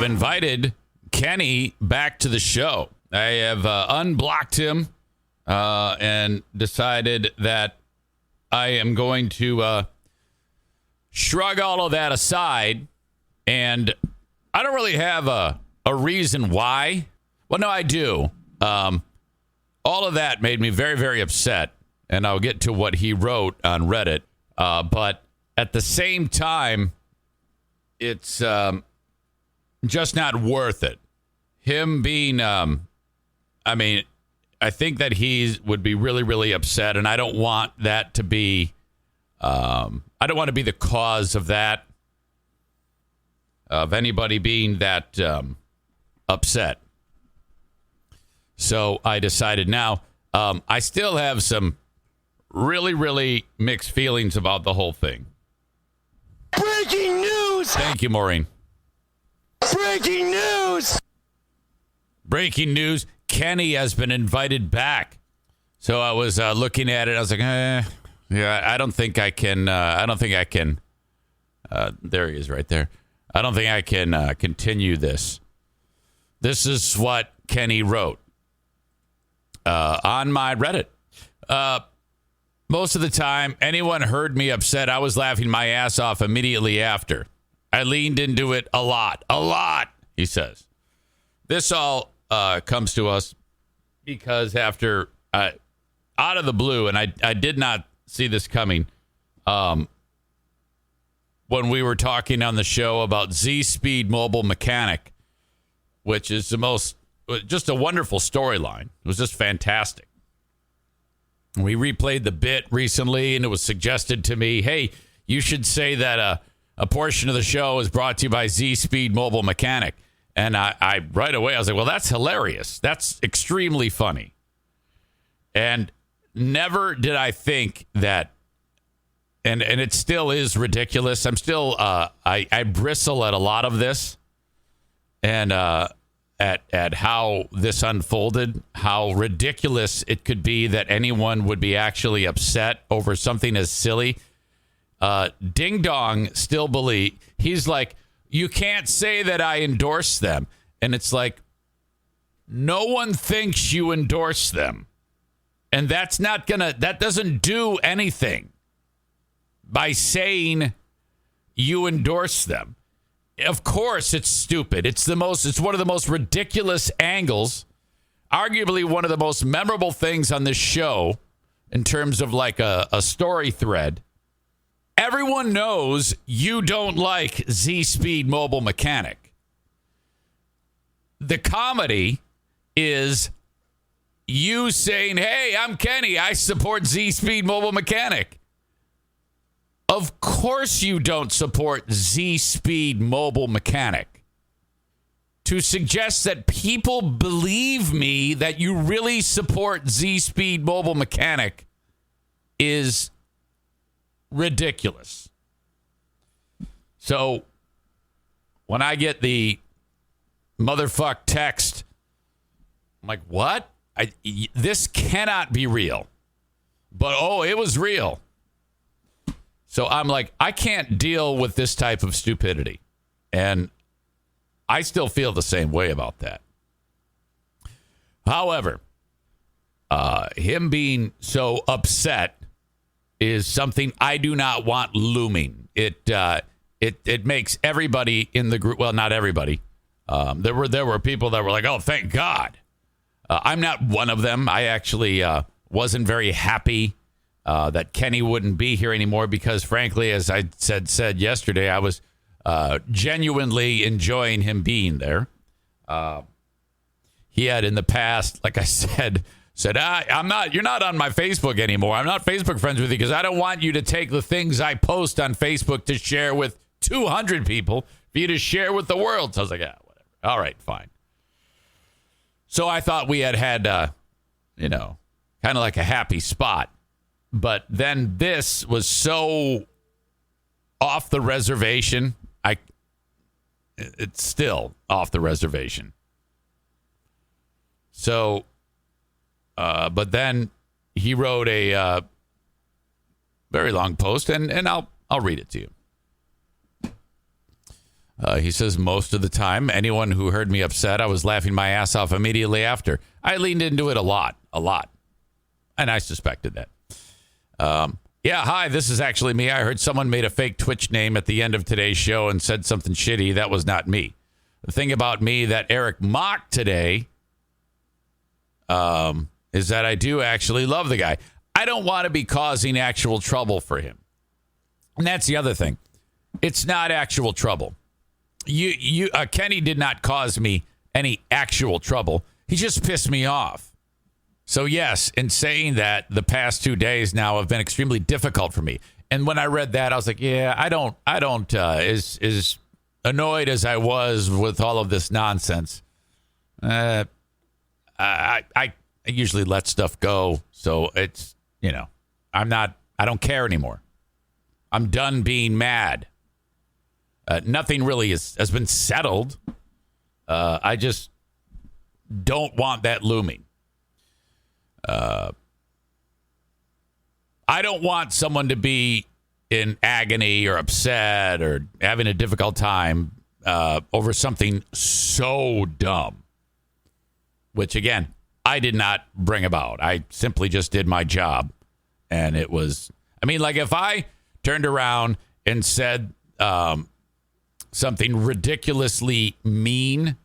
have invited Kenney back to the show. I have unblocked him and decided that I am going to shrug all of that aside. And I don't really have a reason why. Well, no, I do. All of that made me very, very upset. And I'll get to what he wrote on Reddit. But at the same time, it's just not worth it. Him being, I think that he would be really, really upset. And I don't want that to be, I don't want to be the cause of that, of anybody being that upset. So I decided now, I still have some really, really mixed feelings about the whole thing. Breaking news! Thank you, Maureen. Breaking news! Breaking news. Kenney has been invited back. So I was looking at it. I was like, yeah, I don't think I can. There he is right there. I don't think I can continue this. This is what Kenney wrote on my Reddit. Most of the time, anyone heard me upset, I was laughing my ass off immediately after. I leaned into it a lot, he says. This all comes to us because after, out of the blue, and I did not see this coming, when we were talking on the show about Z-Speed Mobile Mechanic, which is just a wonderful storyline. It was just fantastic. We replayed the bit recently, and it was suggested to me, hey, you should say that a portion of the show is brought to you by Z-Speed Mobile Mechanic. And I right away, I was like, well, that's hilarious. That's extremely funny. And never did I think that, and it still is ridiculous. I'm still, I bristle at a lot of this. And at how this unfolded, how ridiculous it could be that anyone would be actually upset over something as silly. Ding Dong still believe, he's like, you can't say that I endorse them. And it's like, no one thinks you endorse them. And that doesn't do anything by saying you endorse them. Of course, it's stupid. It's one of the most ridiculous angles, arguably one of the most memorable things on this show in terms of like a story thread. Everyone knows you don't like Z-Speed Mobile Mechanic. The comedy is you saying, hey, I'm Kenney. I support Z-Speed Mobile Mechanic. Of course you don't support Z-Speed Mobile Mechanic. To suggest that people believe me that you really support Z-Speed Mobile Mechanic is ridiculous. So when I get the motherfuck text, I'm like, what? This cannot be real. But, it was real. So I'm like, I can't deal with this type of stupidity. And I still feel the same way about that. However, him being so upset is something I do not want looming. It makes everybody in the group, well, not everybody. There were people that were like, oh, thank God. I'm not one of them. I actually wasn't very happy that Kenney wouldn't be here anymore because, frankly, as I said yesterday, I was genuinely enjoying him being there. He had in the past, like I said, you're not on my Facebook anymore. I'm not Facebook friends with you because I don't want you to take the things I post on Facebook to share with 200 people for you to share with the world. So I was like, whatever. All right, fine. So I thought we had kind of like a happy spot. But then this was so off the reservation. It's still off the reservation. So, but then he wrote a very long post, and I'll read it to you. He says, most of the time, anyone who heard me upset, I was laughing my ass off immediately after. I leaned into it a lot. And I suspected that. Yeah, hi, this is actually me. I heard someone made a fake Twitch name at the end of today's show and said something shitty. That was not me. The thing about me that Eric mocked today is that I do actually love the guy. I don't want to be causing actual trouble for him. And that's the other thing. It's not actual trouble. Kenney did not cause me any actual trouble. He just pissed me off. So yes, in saying that, the past 2 days now have been extremely difficult for me. And when I read that, I was like, yeah, I don't, as annoyed as I was with all of this nonsense, I usually let stuff go. So it's, I don't care anymore. I'm done being mad. Nothing really has been settled. I just don't want that looming. I don't want someone to be in agony or upset or having a difficult time over something so dumb, which, again, I did not bring about. I simply just did my job. And it was, like if I turned around and said something ridiculously mean,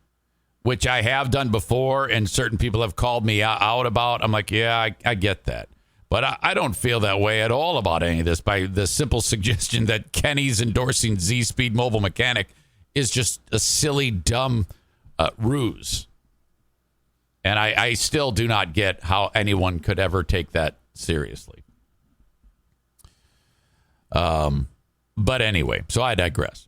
which I have done before, and certain people have called me out about, I'm like, yeah, I get that. But I don't feel that way at all about any of this by the simple suggestion that Kenney's endorsing Z-Speed Mobile Mechanic is just a silly, dumb ruse. And I still do not get how anyone could ever take that seriously. But anyway, so I digress.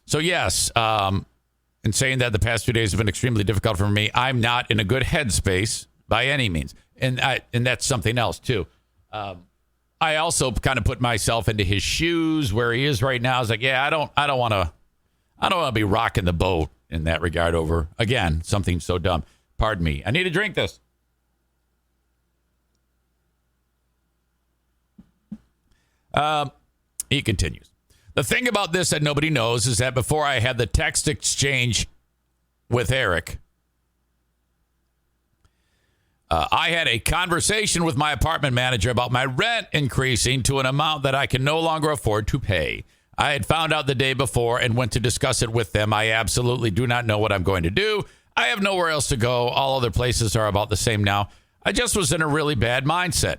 So yes, in saying that the past 2 days have been extremely difficult for me, I'm not in a good headspace by any means. And that's something else too. I also kind of put myself into his shoes where he is right now. I was like, yeah, I don't want to be rocking the boat in that regard over, again, something so dumb. Pardon me. I need to drink this. He continues. The thing about this that nobody knows is that before I had the text exchange with Eric, I had a conversation with my apartment manager about my rent increasing to an amount that I can no longer afford to pay. I had found out the day before and went to discuss it with them. I absolutely do not know what I'm going to do. I have nowhere else to go. All other places are about the same now. I just was in a really bad mindset.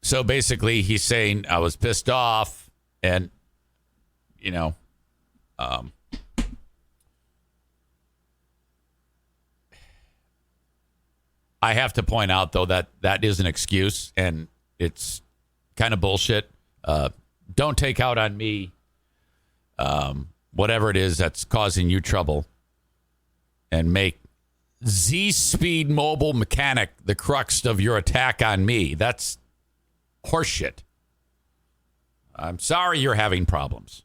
So basically, he's saying I was pissed off and, I have to point out, though, that is an excuse and it's kind of bullshit. Don't take out on me whatever it is that's causing you trouble and make Z-Speed Mobile Mechanic the crux of your attack on me. That's horseshit. I'm sorry you're having problems,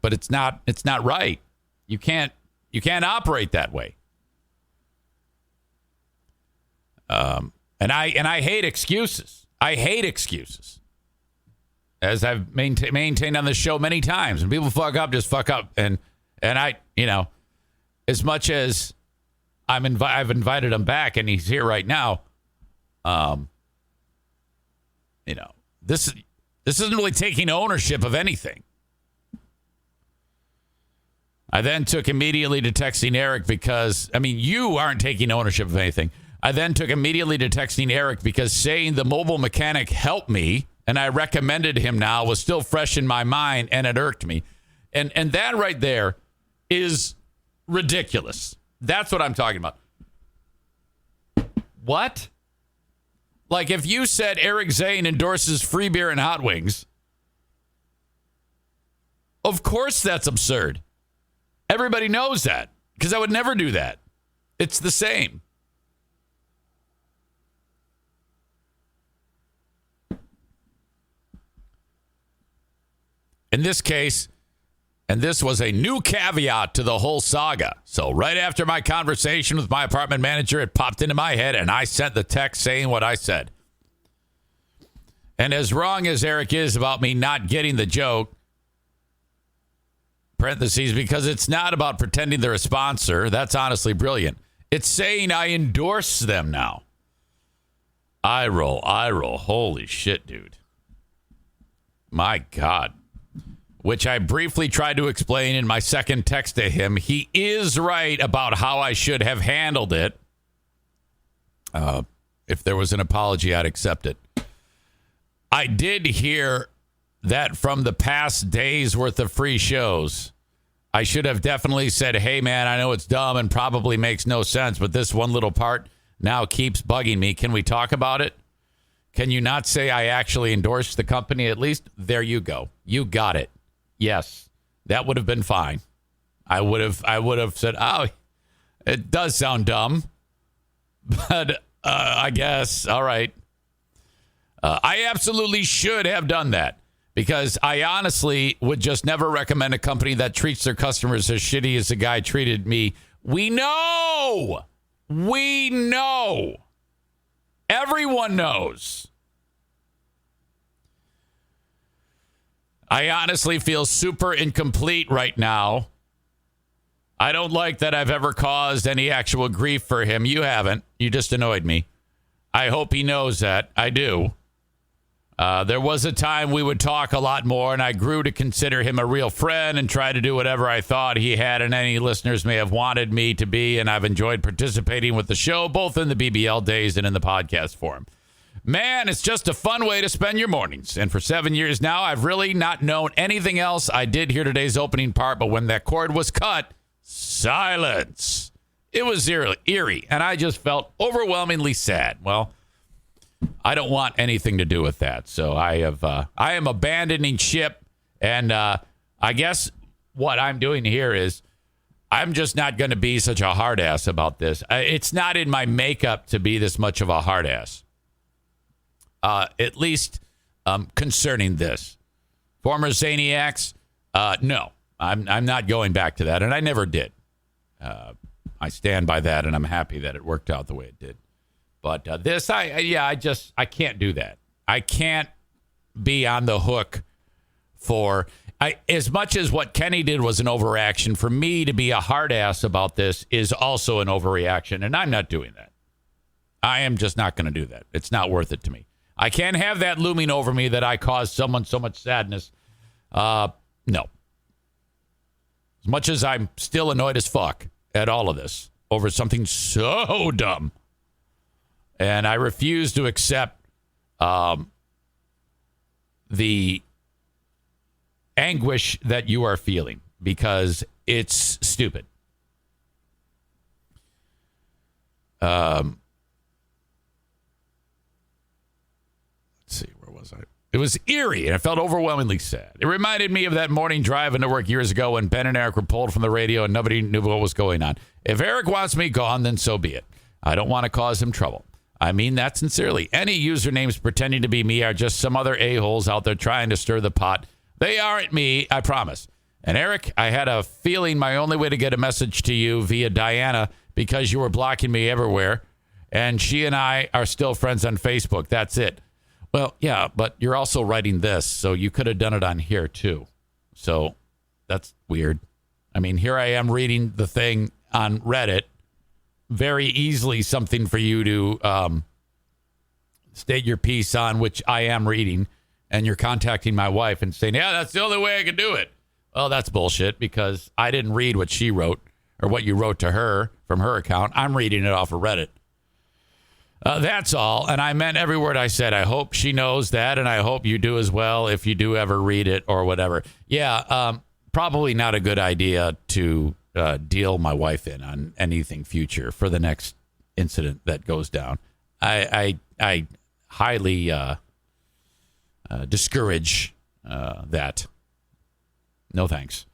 but it's not right. You can't operate that way. And I hate excuses. I hate excuses. As I've maintained on this show many times, when people fuck up, just fuck up. And I, as much as I've invited him back and he's here right now, this isn't really taking ownership of anything. I then took immediately to texting Eric because, you aren't taking ownership of anything. I then took immediately to texting Eric because saying the mobile mechanic helped me and I recommended him now was still fresh in my mind and it irked me. And that right there is ridiculous. That's what I'm talking about. What? Like if you said Eric Zane endorses free beer and hot wings, of course that's absurd. Everybody knows that because I would never do that. It's the same. In this case, and this was a new caveat to the whole saga. So right after my conversation with my apartment manager, it popped into my head and I sent the text saying what I said. And as wrong as Eric is about me not getting the joke, parentheses, because it's not about pretending they're a sponsor. That's honestly brilliant. It's saying I endorse them now. Eye roll. Holy shit, dude. My God. Which I briefly tried to explain in my second text to him. He is right about how I should have handled it. If there was an apology, I'd accept it. I did hear that from the past days worth of free shows. I should have definitely said, hey, man, I know it's dumb and probably makes no sense, but this one little part now keeps bugging me. Can we talk about it? Can you not say I actually endorsed the company at least? There you go. You got it. Yes, that would have been fine. I would have said, oh, it does sound dumb, but I guess, all right. I absolutely should have done that because I honestly would just never recommend a company that treats their customers as shitty as the guy treated me. We know. Everyone knows. I honestly feel super incomplete right now. I don't like that I've ever caused any actual grief for him. You haven't. You just annoyed me. I hope he knows that. I do. There was a time we would talk a lot more, and I grew to consider him a real friend and try to do whatever I thought he had and any listeners may have wanted me to be, and I've enjoyed participating with the show, both in the BBL days and in the podcast form. Man, it's just a fun way to spend your mornings. And for 7 years now, I've really not known anything else. I did hear today's opening part, but when that cord was cut, silence. It was eerie, and I just felt overwhelmingly sad. Well, I don't want anything to do with that. So I am abandoning ship, and I guess what I'm doing here is I'm just not going to be such a hard ass about this. It's not in my makeup to be this much of a hard ass. At least concerning this. Former Zaniacs, no, I'm not going back to that, and I never did. I stand by that, and I'm happy that it worked out the way it did. But this, I can't do that. I can't be on the hook for, as much as what Kenney did was an overreaction, for me to be a hard ass about this is also an overreaction, and I'm not doing that. I am just not going to do that. It's not worth it to me. I can't have that looming over me that I caused someone so much sadness. No. As much as I'm still annoyed as fuck at all of this over something so dumb. And I refuse to accept the anguish that you are feeling because it's stupid. Let's see, where was I? It was eerie, and I felt overwhelmingly sad. It reminded me of that morning drive into work years ago when Ben and Eric were pulled from the radio and nobody knew what was going on. If Eric wants me gone, then so be it. I don't want to cause him trouble. I mean that sincerely. Any usernames pretending to be me are just some other a-holes out there trying to stir the pot. They aren't me, I promise. And Eric, I had a feeling my only way to get a message to you via Diana because you were blocking me everywhere, and she and I are still friends on Facebook. That's it. Well, yeah, but you're also writing this, so you could have done it on here too. So that's weird. I mean, here I am reading the thing on Reddit. Very easily something for you to state your piece on, which I am reading, and you're contacting my wife and saying, yeah, that's the only way I can do it. Well, that's bullshit because I didn't read what she wrote or what you wrote to her from her account. I'm reading it off of Reddit. That's all. And I meant every word I said. I hope she knows that, and I hope you do as well if you do ever read it or whatever. Yeah, probably not a good idea to deal my wife in on anything future for the next incident that goes down. I highly discourage that. No thanks.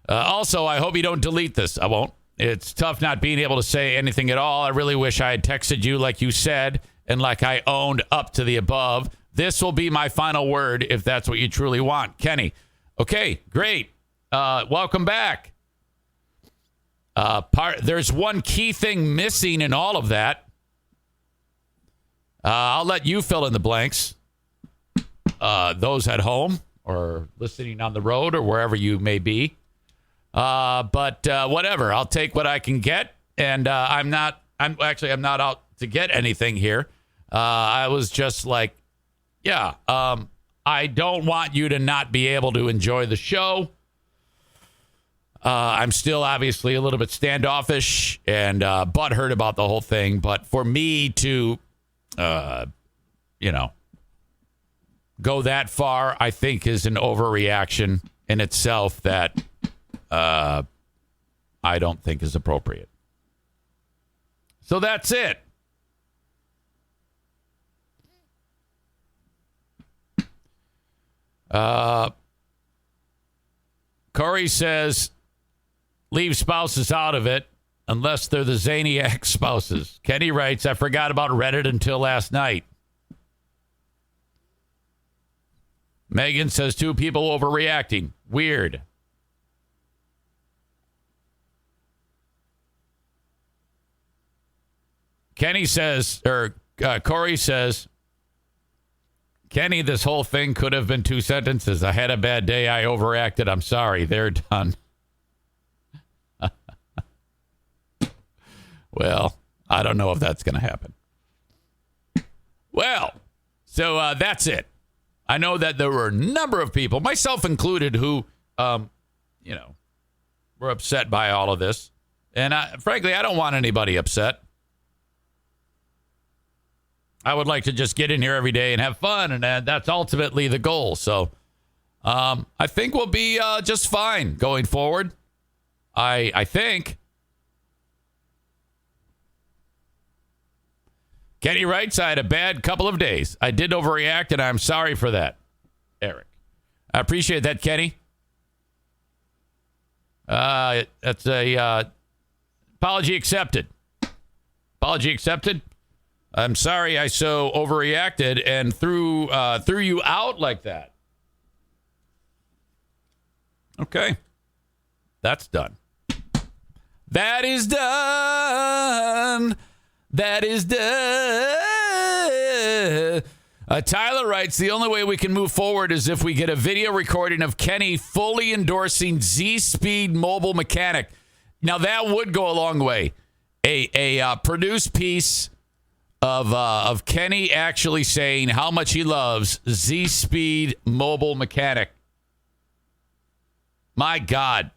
Also, I hope you don't delete this. I won't. It's tough not being able to say anything at all. I really wish I had texted you like you said and like I owned up to the above. This will be my final word if that's what you truly want. Kenney. Okay, great. Welcome back. There's one key thing missing in all of that. I'll let you fill in the blanks. Those at home or listening on the road or wherever you may be. But whatever. I'll take what I can get. And I'm not out to get anything here. I was just like, yeah, I don't want you to not be able to enjoy the show. I'm still obviously a little bit standoffish and butthurt about the whole thing. But for me to, go that far, I think is an overreaction in itself that I don't think is appropriate. So that's it. Corey says, leave spouses out of it unless they're the Zaniac spouses. Kenney writes, I forgot about Reddit until last night. Megan says, 2 people overreacting. Weird. Kenney says, Corey says, Kenney, this whole thing could have been 2 sentences. I had a bad day. I overacted. I'm sorry. They're done. Well, I don't know if that's going to happen. Well, so that's it. I know that there were a number of people, myself included, who, were upset by all of this. And frankly, I don't want anybody upset. I would like to just get in here every day and have fun, and that's ultimately the goal. So I think we'll be just fine going forward. I think. Kenney writes, I had a bad couple of days. I did overreact, and I'm sorry for that, Eric. I appreciate that, Kenney. That's a apology accepted. Apology accepted. I'm sorry I so overreacted and threw you out like that. Okay. That's done. That is done. That is done. Tyler writes, the only way we can move forward is if we get a video recording of Kenney fully endorsing Z-Speed Mobile Mechanic. Now, that would go a long way. A produced piece of Kenney actually saying how much he loves Z-Speed Mobile Mechanic. My God,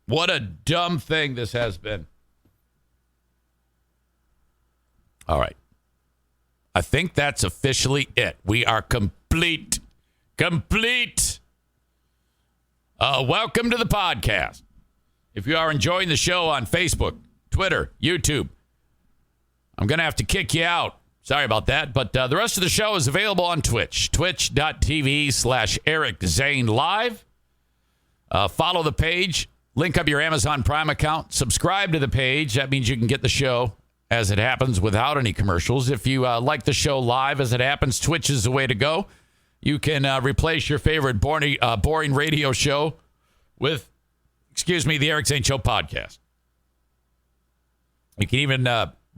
what a dumb thing this has been. All right. I think that's officially it. We are complete. Complete. Welcome to the podcast. If you are enjoying the show on Facebook, Twitter, YouTube, I'm going to have to kick you out. Sorry about that. But the rest of the show is available on Twitch. Twitch.tv/Eric Zane Live. Follow the page. Link up your Amazon Prime account. Subscribe to the page. That means you can get the show as it happens without any commercials. If you like the show live as it happens, Twitch is the way to go. You can replace your favorite boring radio show with, the Eric Zane Show Podcast. You can even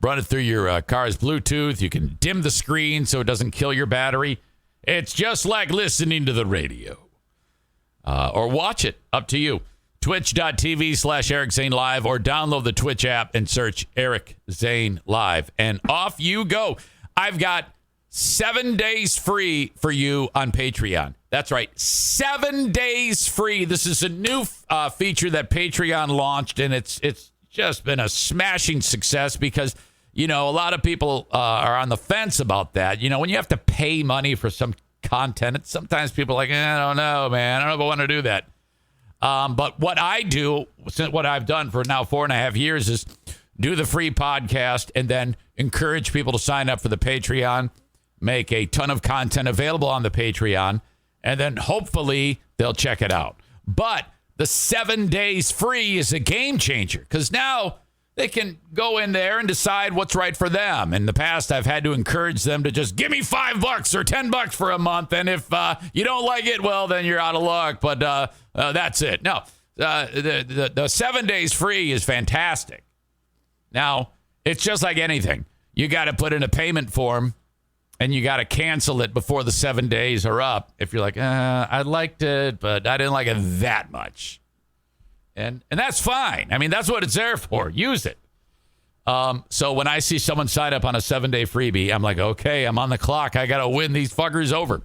run it through your car's Bluetooth. You can dim the screen so it doesn't kill your battery. It's just like listening to the radio. Or watch it. Up to you. Twitch.tv/Eric Zane Live, or download the Twitch app and search Eric Zane Live. And off you go. I've got 7 days free for you on Patreon. That's right. 7 days free. This is a new feature that Patreon launched, and it's just been a smashing success because, a lot of people are on the fence about that. When you have to pay money for some content, sometimes people are like, I don't know, man. I don't know if I want to do that. But what I do, what I've done for now 4.5 years, is do the free podcast and then encourage people to sign up for the Patreon, make a ton of content available on the Patreon, and then hopefully they'll check it out. But the 7 days free is a game changer because now they can go in there and decide what's right for them. In the past, I've had to encourage them to just give me $5 or $10 for a month. And if you don't like it, well, then you're out of luck. But that's it. No, the 7 days free is fantastic. Now, it's just like anything. You got to put in a payment form and you got to cancel it before the 7 days are up. If you're like, I liked it, but I didn't like it that much. And that's fine. I mean, that's what it's there for. Use it. So when I see someone sign up on a 7-day freebie, I'm like, okay, I'm on the clock. I got to win these fuckers over.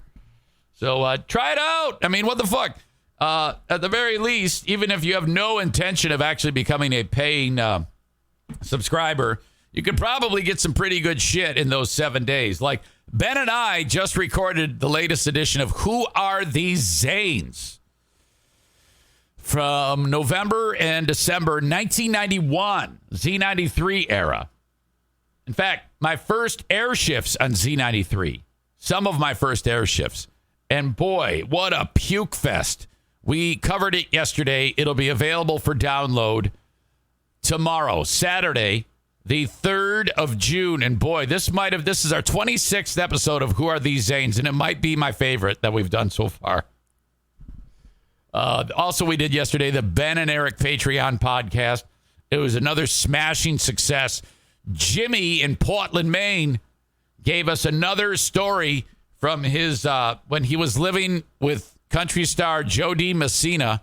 So try it out. I mean, what the fuck? At the very least, even if you have no intention of actually becoming a paying subscriber, you could probably get some pretty good shit in those 7 days. Like Ben and I just recorded the latest edition of Who Are These Zanes? From November and December 1991, Z93 era. In fact, my first air shifts on Z93. Some of my first air shifts. And boy, what a puke fest. We covered it yesterday. It'll be available for download tomorrow, Saturday, the 3rd of June. And boy, this is our 26th episode of Who Are These Zanes? And it might be my favorite that we've done so far. Also, we did yesterday the Ben and Eric Patreon podcast. It was another smashing success. Jimmy in Portland, Maine, gave us another story from his when he was living with country star Joe D. Messina.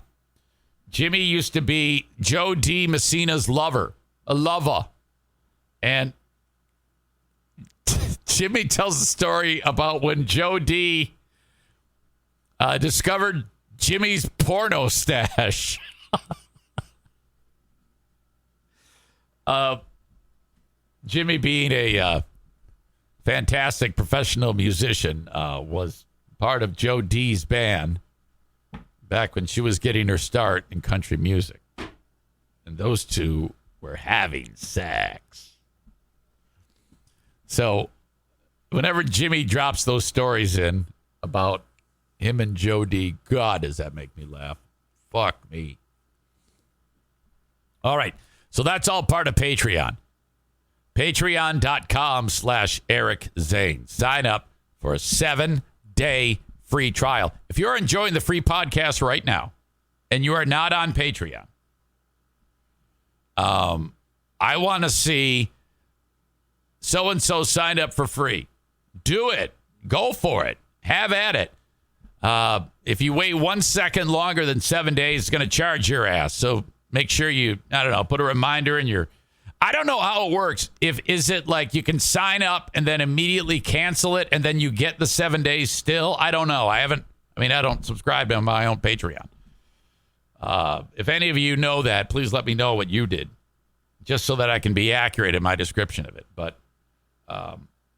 Jimmy used to be Joe D. Messina's lover. And Jimmy tells the story about when Joe D. Discovered Jimmy's porno stash. Jimmy, being a fantastic professional musician, was part of Joe D's band back when she was getting her start in country music. And those two were having sex. So whenever Jimmy drops those stories in about him and Joe D, God, does that make me laugh. Fuck me. All right. So that's all part of Patreon. Patreon.com/Eric Zane. Sign up for a 7-day free trial. If you're enjoying the free podcast right now and you are not on Patreon, I want to see so-and-so signed up for free. Do it. Go for it. Have at it. If you wait 1 second longer than 7 days, it's going to charge your ass. So make sure you, put a reminder in your, I don't know how it works. Is it like you can sign up and then immediately cancel it and then you get the 7 days still? I don't know. I don't subscribe to my own Patreon. If any of you know that, please let me know what you did, just so that I can be accurate in my description of it. But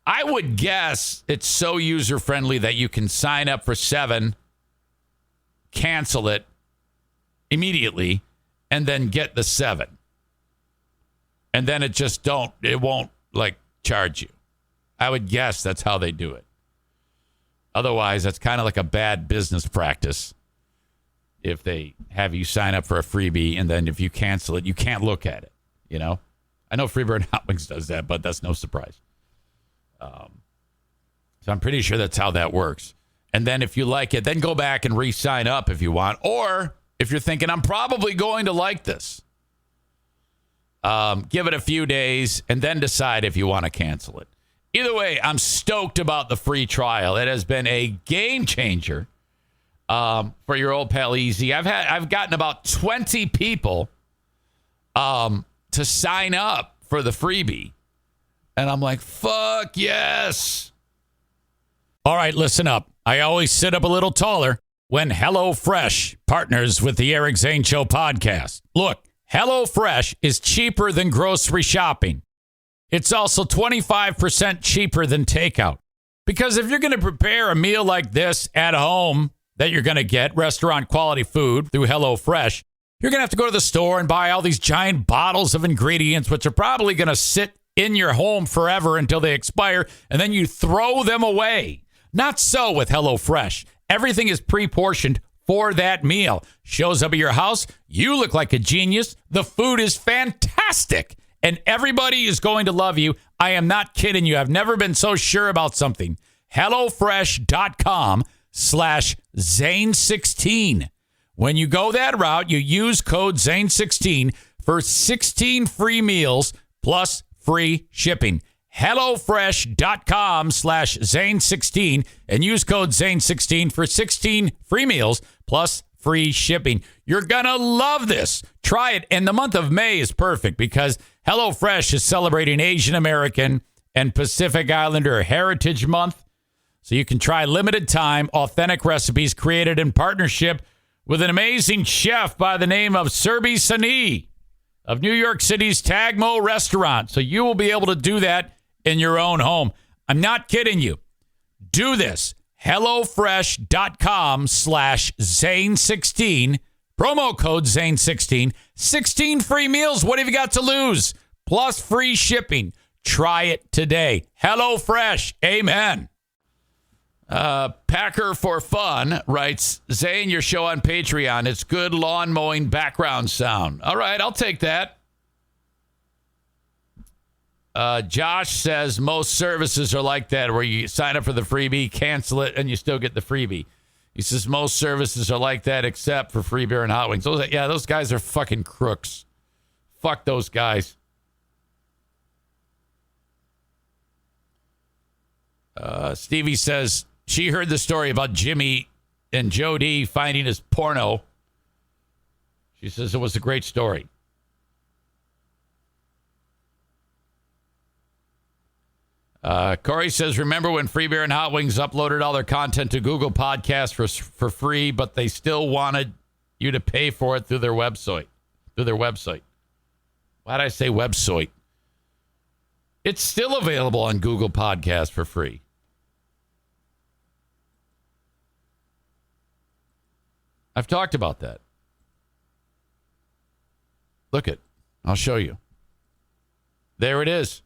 I would guess it's so user-friendly that you can sign up for 7, cancel it immediately, and then get the 7. And then it won't charge you. I would guess that's how they do it. Otherwise, that's kind of like a bad business practice if they have you sign up for a freebie and then if you cancel it, you can't look at it, I know Freebird Hot Wings does that, but that's no surprise. So I'm pretty sure that's how that works. And then if you like it, then go back and re-sign up if you want. Or if you're thinking, I'm probably going to like this, give it a few days and then decide if you want to cancel it. Either way, I'm stoked about the free trial. It has been a game changer for your old pal Easy. I've gotten about 20 people to sign up for the freebie. And I'm like, fuck yes. All right, listen up. I always sit up a little taller when HelloFresh partners with the Eric Zane Show podcast. Look, HelloFresh is cheaper than grocery shopping. It's also 25% cheaper than takeout. Because if you're going to prepare a meal like this at home that you're going to get restaurant quality food through HelloFresh, you're going to have to go to the store and buy all these giant bottles of ingredients, which are probably going to sit in your home forever until they expire, and then you throw them away. Not so with HelloFresh. Everything is pre-portioned for that meal. Shows up at your house. You look like a genius. The food is fantastic, and everybody is going to love you. I am not kidding you. I've never been so sure about something. HelloFresh.com/Zane16. When you go that route, you use code Zane16 for 16 free meals plus free shipping. HelloFresh.com/Zane16 and use code Zane16 for 16 free meals plus free shipping. You're going to love this. Try it. And the month of May is perfect because HelloFresh is celebrating Asian American and Pacific Islander Heritage Month. So you can try limited time, authentic recipes created in partnership with an amazing chef by the name of Serbi Sani of New York City's Tagmo restaurant. So you will be able to do that in your own home. I'm not kidding you. Do this. HelloFresh.com/Zane16. Promo code Zane16. 16 free meals. What have you got to lose? Plus free shipping. Try it today. HelloFresh. Amen. Packer for Fun writes, Zane, your show on Patreon. It's good lawn mowing background sound. All right, I'll take that. Josh says most services are like that, where you sign up for the freebie, cancel it, and you still get the freebie. He says most services are like that except for free beer and hot wings. Those guys are fucking crooks. Fuck those guys. Stevie says she heard the story about Jimmy and Jody finding his porno. She says it was a great story. Corey says, remember when Free Beer and Hot Wings uploaded all their content to Google Podcasts for free, but they still wanted you to pay for it through their website? Why did I say website? It's still available on Google Podcasts for free. I've talked about that. Look it. I'll show you. There it is.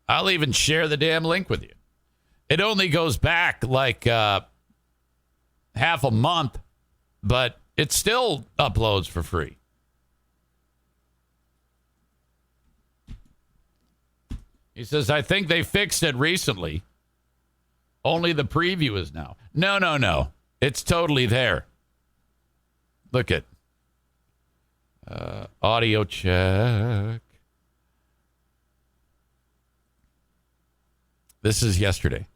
I'll even share the damn link with you. It only goes back like half a month, but it still uploads for free. He says, I think they fixed it recently. Only the preview is now. No. It's totally there. Look at audio check. This is yesterday.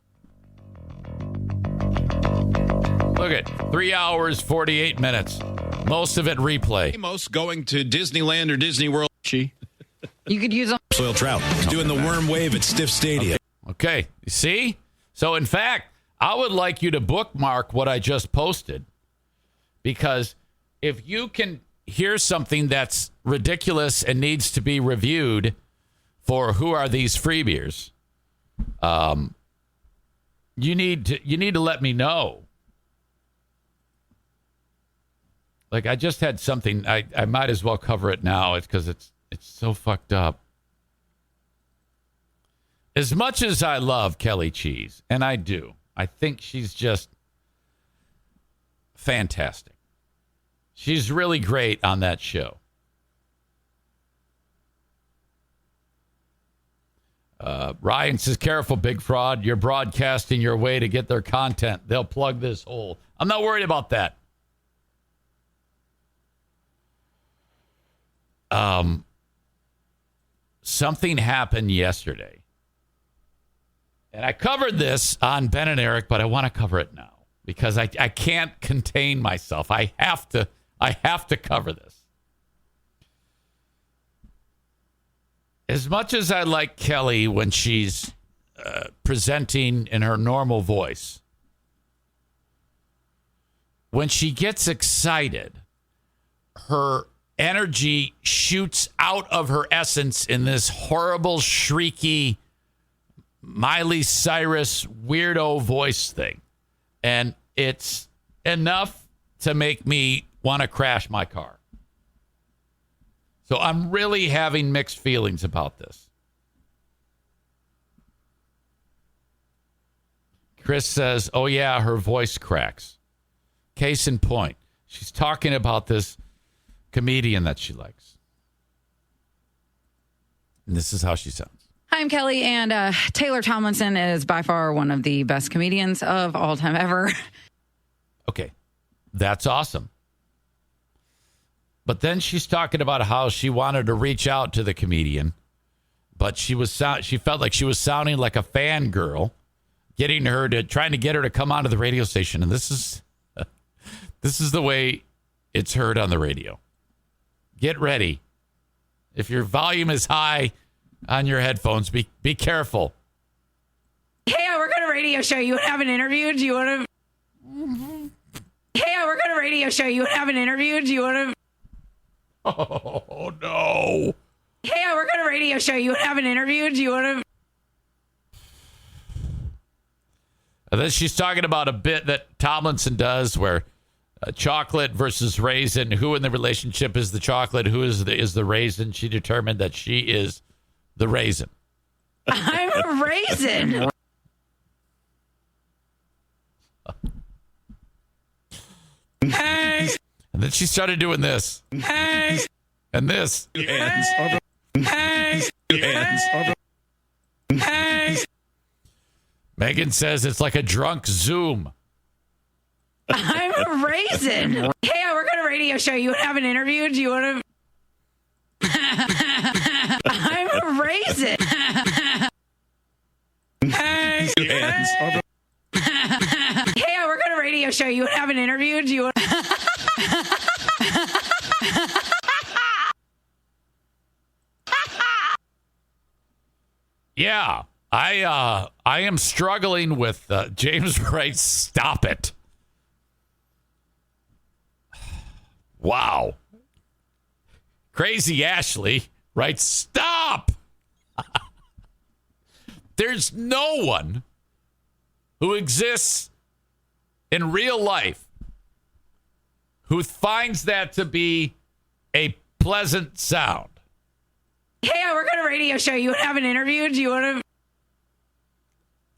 Look at 3 hours, 48 minutes. Most of it replay. Most going to Disneyland or Disney World. You could use them. Soil Trout doing the worm wave at Stiff Stadium. Okay. You see? So, in fact, I would like you to bookmark what I just posted, because if you can hear something that's ridiculous and needs to be reviewed for who are these free beers, you need to let me know. Like, I just had something. I might as well cover it now. It's because it's so fucked up. As much as I love Kelley Cheese, and I do, I think she's just fantastic. She's really great on that show. Ryan says, careful, big fraud. You're broadcasting your way to get their content. They'll plug this hole. I'm not worried about that. Something happened yesterday. And I covered this on Ben and Eric, but I want to cover it now because I can't contain myself. I have to cover this. As much as I like Kelley when she's presenting in her normal voice, when she gets excited, her energy shoots out of her essence in this horrible, shrieky, Miley Cyrus weirdo voice thing. And it's enough to make me want to crash my car. So I'm really having mixed feelings about this. Chris says, oh yeah, her voice cracks. Case in point, she's talking about this comedian that she likes. And this is how she sounds. Hi, I'm Kelley, and Taylor Tomlinson is by far one of the best comedians of all time ever. Okay, that's awesome. But then she's talking about how she wanted to reach out to the comedian, but she felt like she was sounding like a fangirl, trying to get her to come onto the radio station. And this This is the way it's heard on the radio. Get ready. If your volume is high on your headphones, be careful. Hey, I work on a radio show. You want to have an interview? Do you want to? Hey, I work on a radio show. You want to have an interview? Do you want to? Oh, no. Hey, I work on a radio show. You want to have an interview? Do you want to? And then she's talking about a bit that Tomlinson does where chocolate versus raisin. Who in the relationship is the chocolate? Who is the raisin? She determined that she is the raisin. I'm a raisin. Hey. And then she started doing this. Hey. And this. Hey. Hey. Hey. Megan says it's like a drunk Zoom. I'm a raisin. Hey, I work on a radio show. You want to have an interview? Do you want to? I'm a raisin. Hey. Hey. Hey, I work on a radio show. You want to have an interview? Do you want to? Yeah, I am struggling with James Wright's "Stop It." Wow. Crazy Ashley writes, "Stop." There's no one who exists in real life who finds that to be a pleasant sound. Hey, I work on a radio show. You want to have an interview? Do you want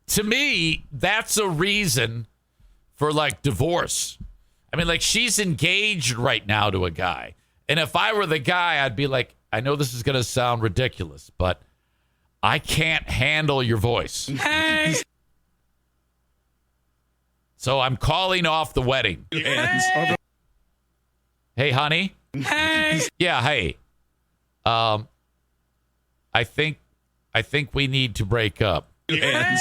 to? To me, that's a reason for like divorce. I mean, like she's engaged right now to a guy. And if I were the guy, I'd be like, I know this is going to sound ridiculous, but I can't handle your voice. Hey. So I'm calling off the wedding. Hey, Hey, honey. hey. Yeah, hey. I think we need to break up. Hey.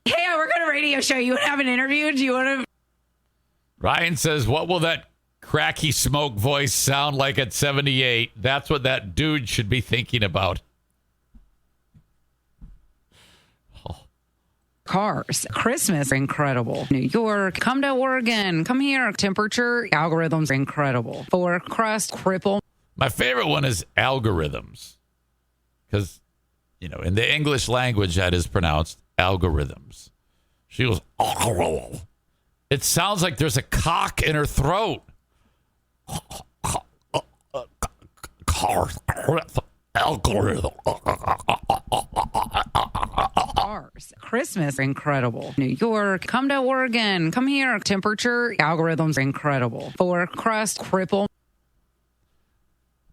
Hey, I work on a radio show. You want to have an interview? Do you want to? Ryan says, what will that cracky smoke voice sound like at 78? That's what that dude should be thinking about. Cars. Christmas, incredible. New York, come to Oregon, come here. Temperature, algorithms, incredible. For crust, cripple. My favorite one is algorithms. Because, you know, in the English language, that is pronounced algorithms. She goes, oh. It sounds like there's a cock in her throat. Algorithm. Cars. Christmas, incredible. New York, come to Oregon, come here. Temperature, algorithms, incredible. For crust, cripple.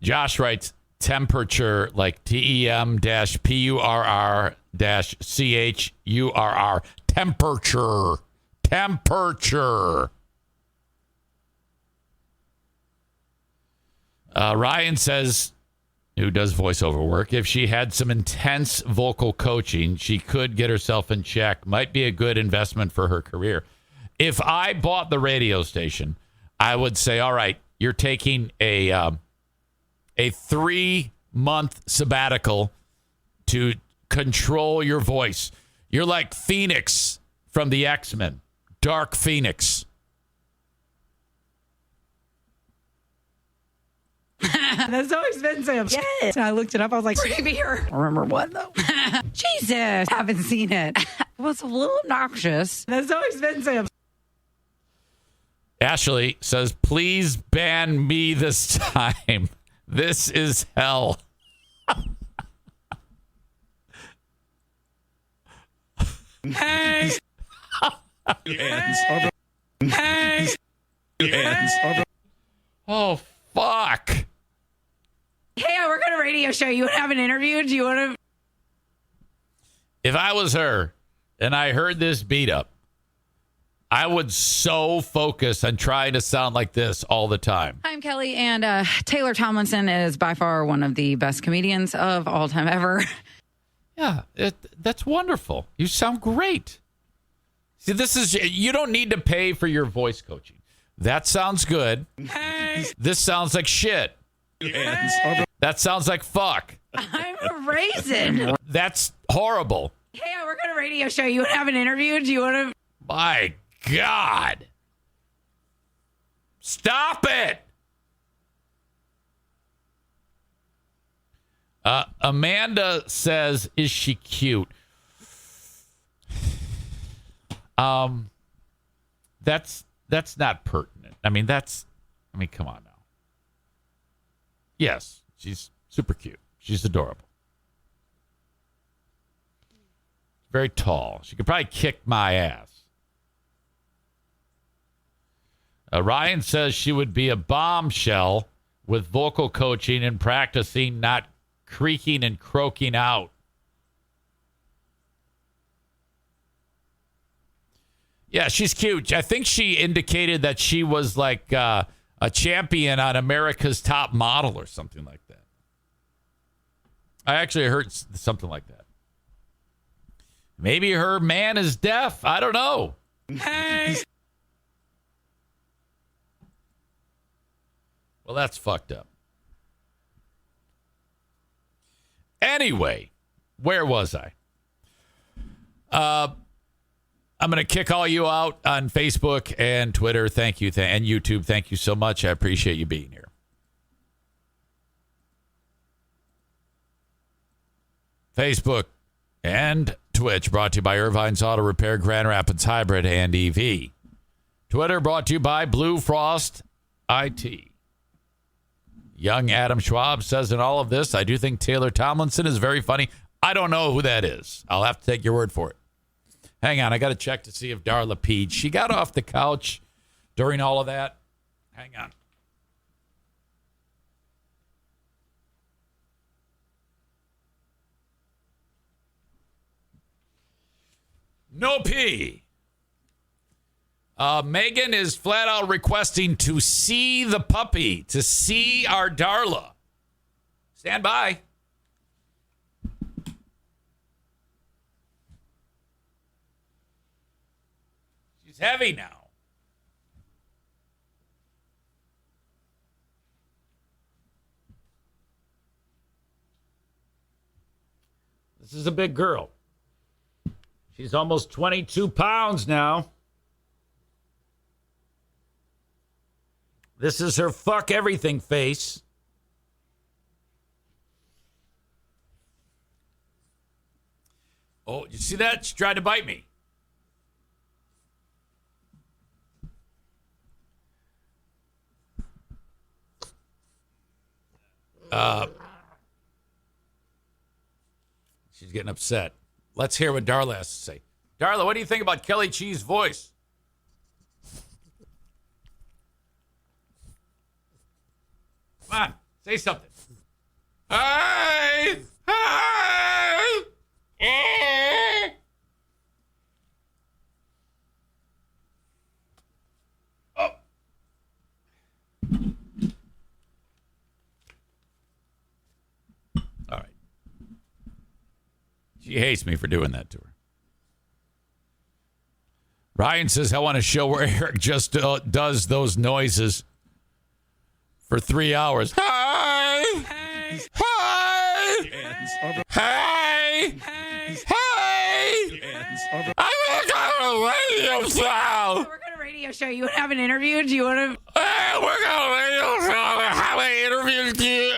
Josh writes temperature like TEM-PURR-CHURR. Temperature. Temperature. Ryan says, who does voiceover work, if she had some intense vocal coaching, she could get herself in check. Might be a good investment for her career. If I bought the radio station, I would say, all right, you're taking a 3-month sabbatical to control your voice. You're like Phoenix from the X-Men, Dark Phoenix. That's so expensive. Yes. And I looked it up. I was like, beer. Remember what, though? Jesus. Haven't seen it. It was a little obnoxious. That's so expensive. Ashley says, please ban me this time. This is hell. Hey. Hey. Hey. Hey. Oh, fuck. Hey, I work on a radio show. You want to have an interview? Do you want to? If I was her and I heard this beat up, I would so focus on trying to sound like this all the time. I'm Kelley, and Taylor Tomlinson is by far one of the best comedians of all time ever. Yeah, that's wonderful. You sound great. See, you don't need to pay for your voice coaching. That sounds good. Hey. This sounds like shit. Hey. That sounds like fuck. I'm a raisin. That's horrible. Hey, I work on a radio show. You want to have an interview? Do you want to? My God. Stop it. Amanda says, is she cute? That's not pertinent. I mean, come on now. Yes, she's super cute. She's adorable. Very tall. She could probably kick my ass. Ryan says she would be a bombshell with vocal coaching and practicing, not creaking and croaking out. Yeah, she's cute. I think she indicated that she was like a champion on America's Top Model or something like that. I actually heard something like that. Maybe her man is deaf. I don't know. Hey. Well, that's fucked up. Anyway, where was I? I'm going to kick all you out on Facebook and Twitter. Thank you. And YouTube. Thank you so much. I appreciate you being here. Facebook and Twitch brought to you by Irvine's Auto Repair, Grand Rapids Hybrid and EV. Twitter brought to you by Blue Frost IT. Young Adam Schwab says in all of this, I do think Taylor Tomlinson is very funny. I don't know who that is. I'll have to take your word for it. Hang on. I got to check to see if Darla peed. She got off the couch during all of that. Hang on. No pee. Megan is flat out requesting to see the puppy, to see our Darla. Stand by. She's heavy now. This is a big girl. She's almost 22 pounds now. This is her fuck everything face. Oh, you see that? She tried to bite me. She's getting upset. Let's hear what Darla has to say. Darla, what do you think about Kelley Cheese voice? Come on, say something. Hi! Hi! Oh. All right. She hates me for doing that to her. Ryan says, I want a show where Eric just does those noises for 3 hours. Hi! Hey. Hi! Hey. Hey. Hey. Hey. I work on a radio show. I work on a radio show. You want to have an interview? Do you want to? I work on a radio show. How many interviews do you?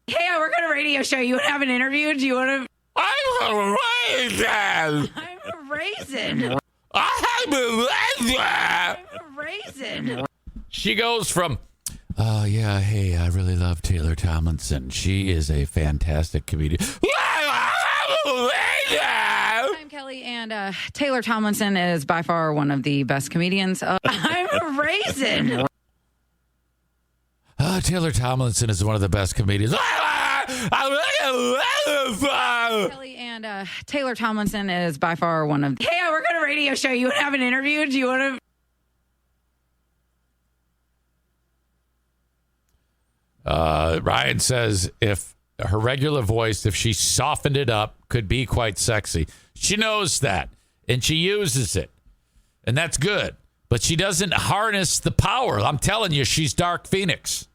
Hey, I work on a radio show. You want to have an interview? Do you want to? I'm a raisin. I'm a raisin. I'm a raisin. I'm a raisin. She goes from, oh, yeah, hey, I really love Taylor Tomlinson. She is a fantastic comedian. I'm Kelley, and Taylor Tomlinson is by far one of the best comedians. I'm a raisin. Taylor Tomlinson is one of the best comedians. Kelley, and Taylor Tomlinson is by far one of. Hey, I work on a radio show. You want to have an interview? Do you want to? Ryan says, if her regular voice, if she softened it up, could be quite sexy. She knows that, and she uses it, and that's good. But she doesn't harness the power. I'm telling you, she's Dark Phoenix.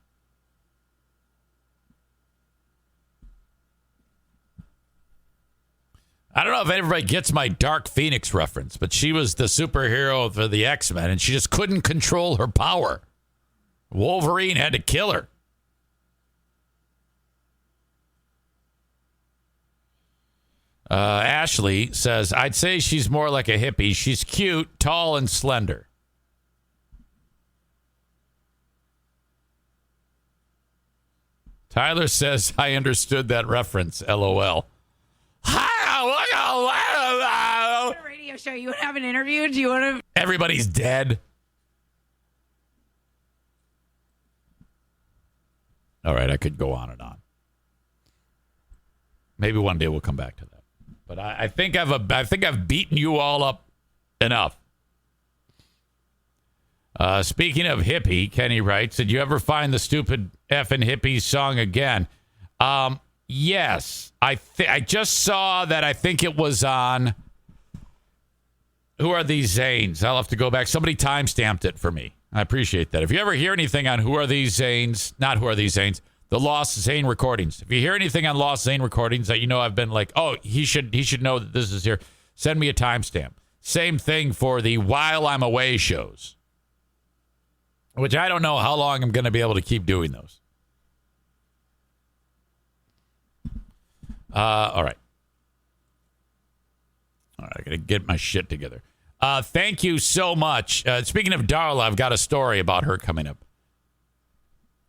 I don't know if everybody gets my Dark Phoenix reference, but she was the superhero for the X-Men, and she just couldn't control her power. Wolverine had to kill her. Ashley says, I'd say she's more like a hippie. She's cute, tall, and slender. Tyler says, I understood that reference. LOL. A radio show. You want to have an interview? Do you want to? Everybody's dead. All right, I could go on and on. Maybe one day we'll come back to that. But I think I've beaten you all up enough. Speaking of hippie, Kenney writes, did you ever find the stupid effing hippies song again? Yes. I just saw that. I think it was on Who Are These Zanes? I'll have to go back. Somebody timestamped it for me. I appreciate that. If you ever hear anything on Who Are These Zanes, not Who Are These Zanes, the Lost Zane recordings. If you hear anything on Lost Zane recordings that you know I've been like, oh, he should know that this is here, send me a timestamp. Same thing for the While I'm Away shows, which I don't know how long I'm going to be able to keep doing those. All right. I got to get my shit together. Thank you so much. Speaking of Darla, I've got a story about her coming up.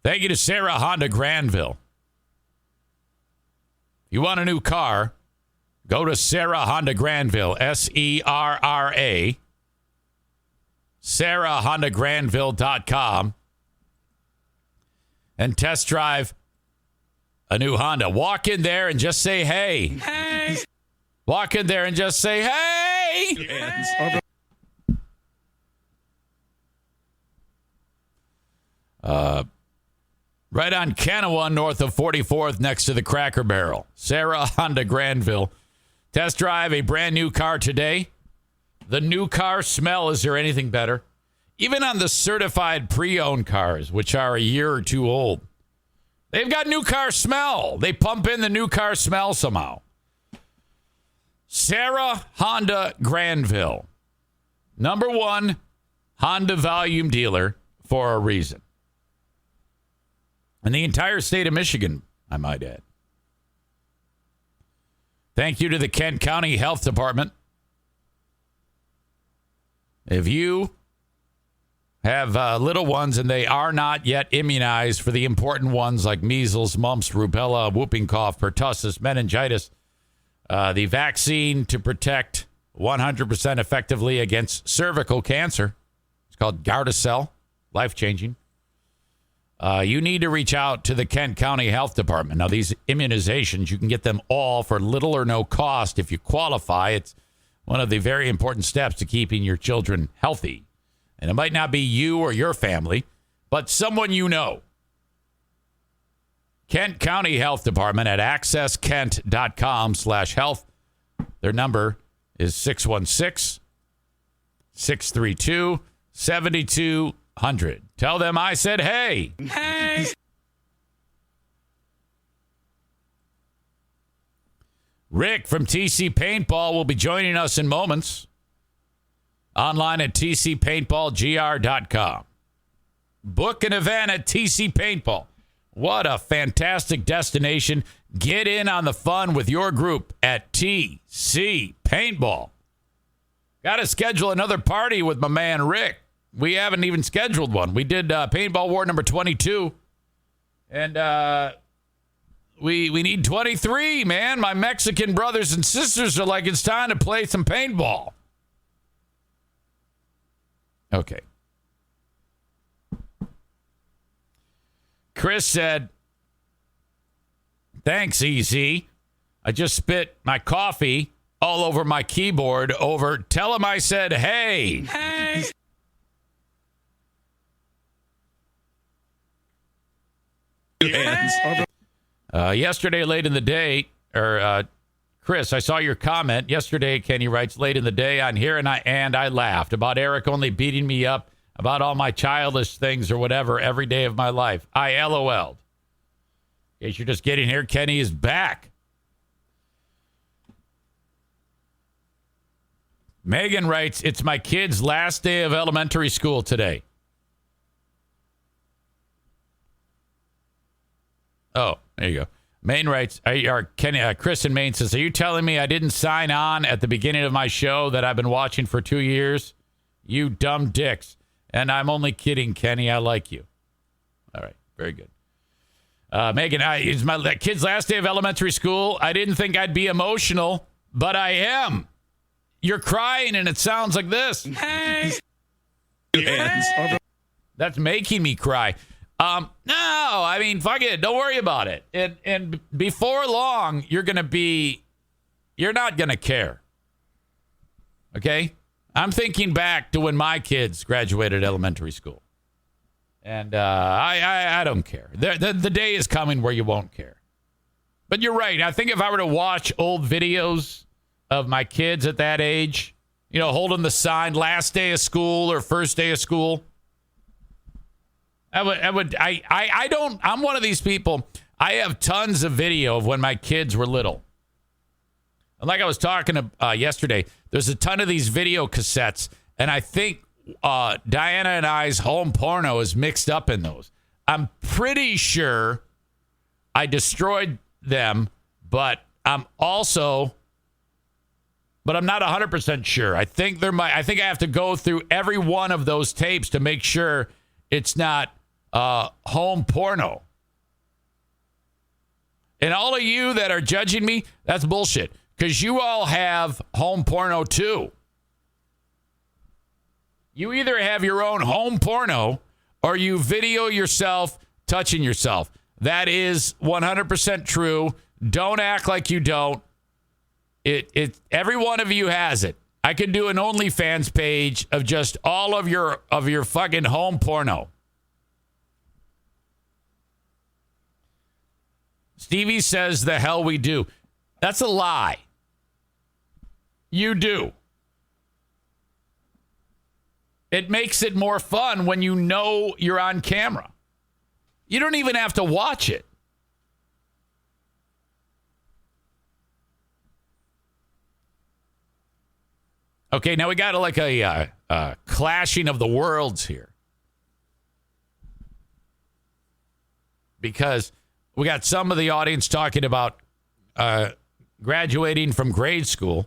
Thank you to Sarah Honda Granville. If you want a new car, go to Sarah Honda Granville, SERRA, SarahHondaGranville.com, and test drive a new Honda. Walk in there and just say, hey. Hey. Walk in there and just say, hey. Hey. Right on Kanawha, north of 44th, next to the Cracker Barrel. Sarah Honda Granville. Test drive a brand new car today. The new car smell, is there anything better? Even on the certified pre-owned cars, which are a year or two old, they've got new car smell. They pump in the new car smell somehow. Sarah Honda Granville. Number one Honda volume dealer for a reason. In the entire state of Michigan, I might add. Thank you to the Kent County Health Department. If you have little ones and they are not yet immunized for the important ones like measles, mumps, rubella, whooping cough, pertussis, meningitis, the vaccine to protect 100% effectively against cervical cancer, it's called Gardasil, life-changing. You need to reach out to the Kent County Health Department. Now, these immunizations, you can get them all for little or no cost if you qualify. It's one of the very important steps to keeping your children healthy. And it might not be you or your family, but someone you know. Kent County Health Department at accesskent.com/health. Their number is 616-632-7200. Tell them I said, hey. Hey. Rick from TC Paintball will be joining us in moments. Online at tcpaintballgr.com. Book an event at TC Paintball. What a fantastic destination. Get in on the fun with your group at TC Paintball. Got to schedule another party with my man Rick. We haven't even scheduled one. We did Paintball War number 22. And we need 23, man. My Mexican brothers and sisters are like, it's time to play some paintball. Okay. Chris said, thanks, EZ. I just spit my coffee all over my keyboard over. Tell him I said, hey. Hey. Yesterday, late in the day, Chris, I saw your comment yesterday. Kenney writes, late in the day on here, and I laughed about Eric only beating me up about all my childish things or whatever every day of my life. I LOL'd. In case you're just getting here, Kenney is back. Megan writes, it's my kid's last day of elementary school today. Oh, there you go. Maine writes, Chris in Maine says, are you telling me I didn't sign on at the beginning of my show that I've been watching for 2 years? You dumb dicks. And I'm only kidding, Kenney. I like you. All right. Very good. Megan, it's my kid's last day of elementary school. I didn't think I'd be emotional, but I am. You're crying, and it sounds like this. Hey. That's making me cry. No, I mean, fuck it. Don't worry about it. And before long, you're not going to care. Okay? I'm thinking back to when my kids graduated elementary school. And I don't care. The day is coming where you won't care. But you're right. I think if I were to watch old videos of my kids at that age, holding the sign, last day of school or first day of school, I'm one of these people. I have tons of video of when my kids were little. And like I was talking yesterday, there's a ton of these video cassettes, and I think Diana and I's home porno is mixed up in those. I'm pretty sure I destroyed them, but I'm not 100% sure. I think I have to go through every one of those tapes to make sure it's not home porno. And all of you that are judging me, that's bullshit. Because you all have home porno too. You either have your own home porno or you video yourself touching yourself. That is 100% true. Don't act like you don't. Every one of you has it. I could do an OnlyFans page of just all of your fucking home porno. Stevie says the hell we do. That's a lie. You do. It makes it more fun when you know you're on camera. You don't even have to watch it. Okay, now we got like a clashing of the worlds here. Because we got some of the audience talking about graduating from grade school,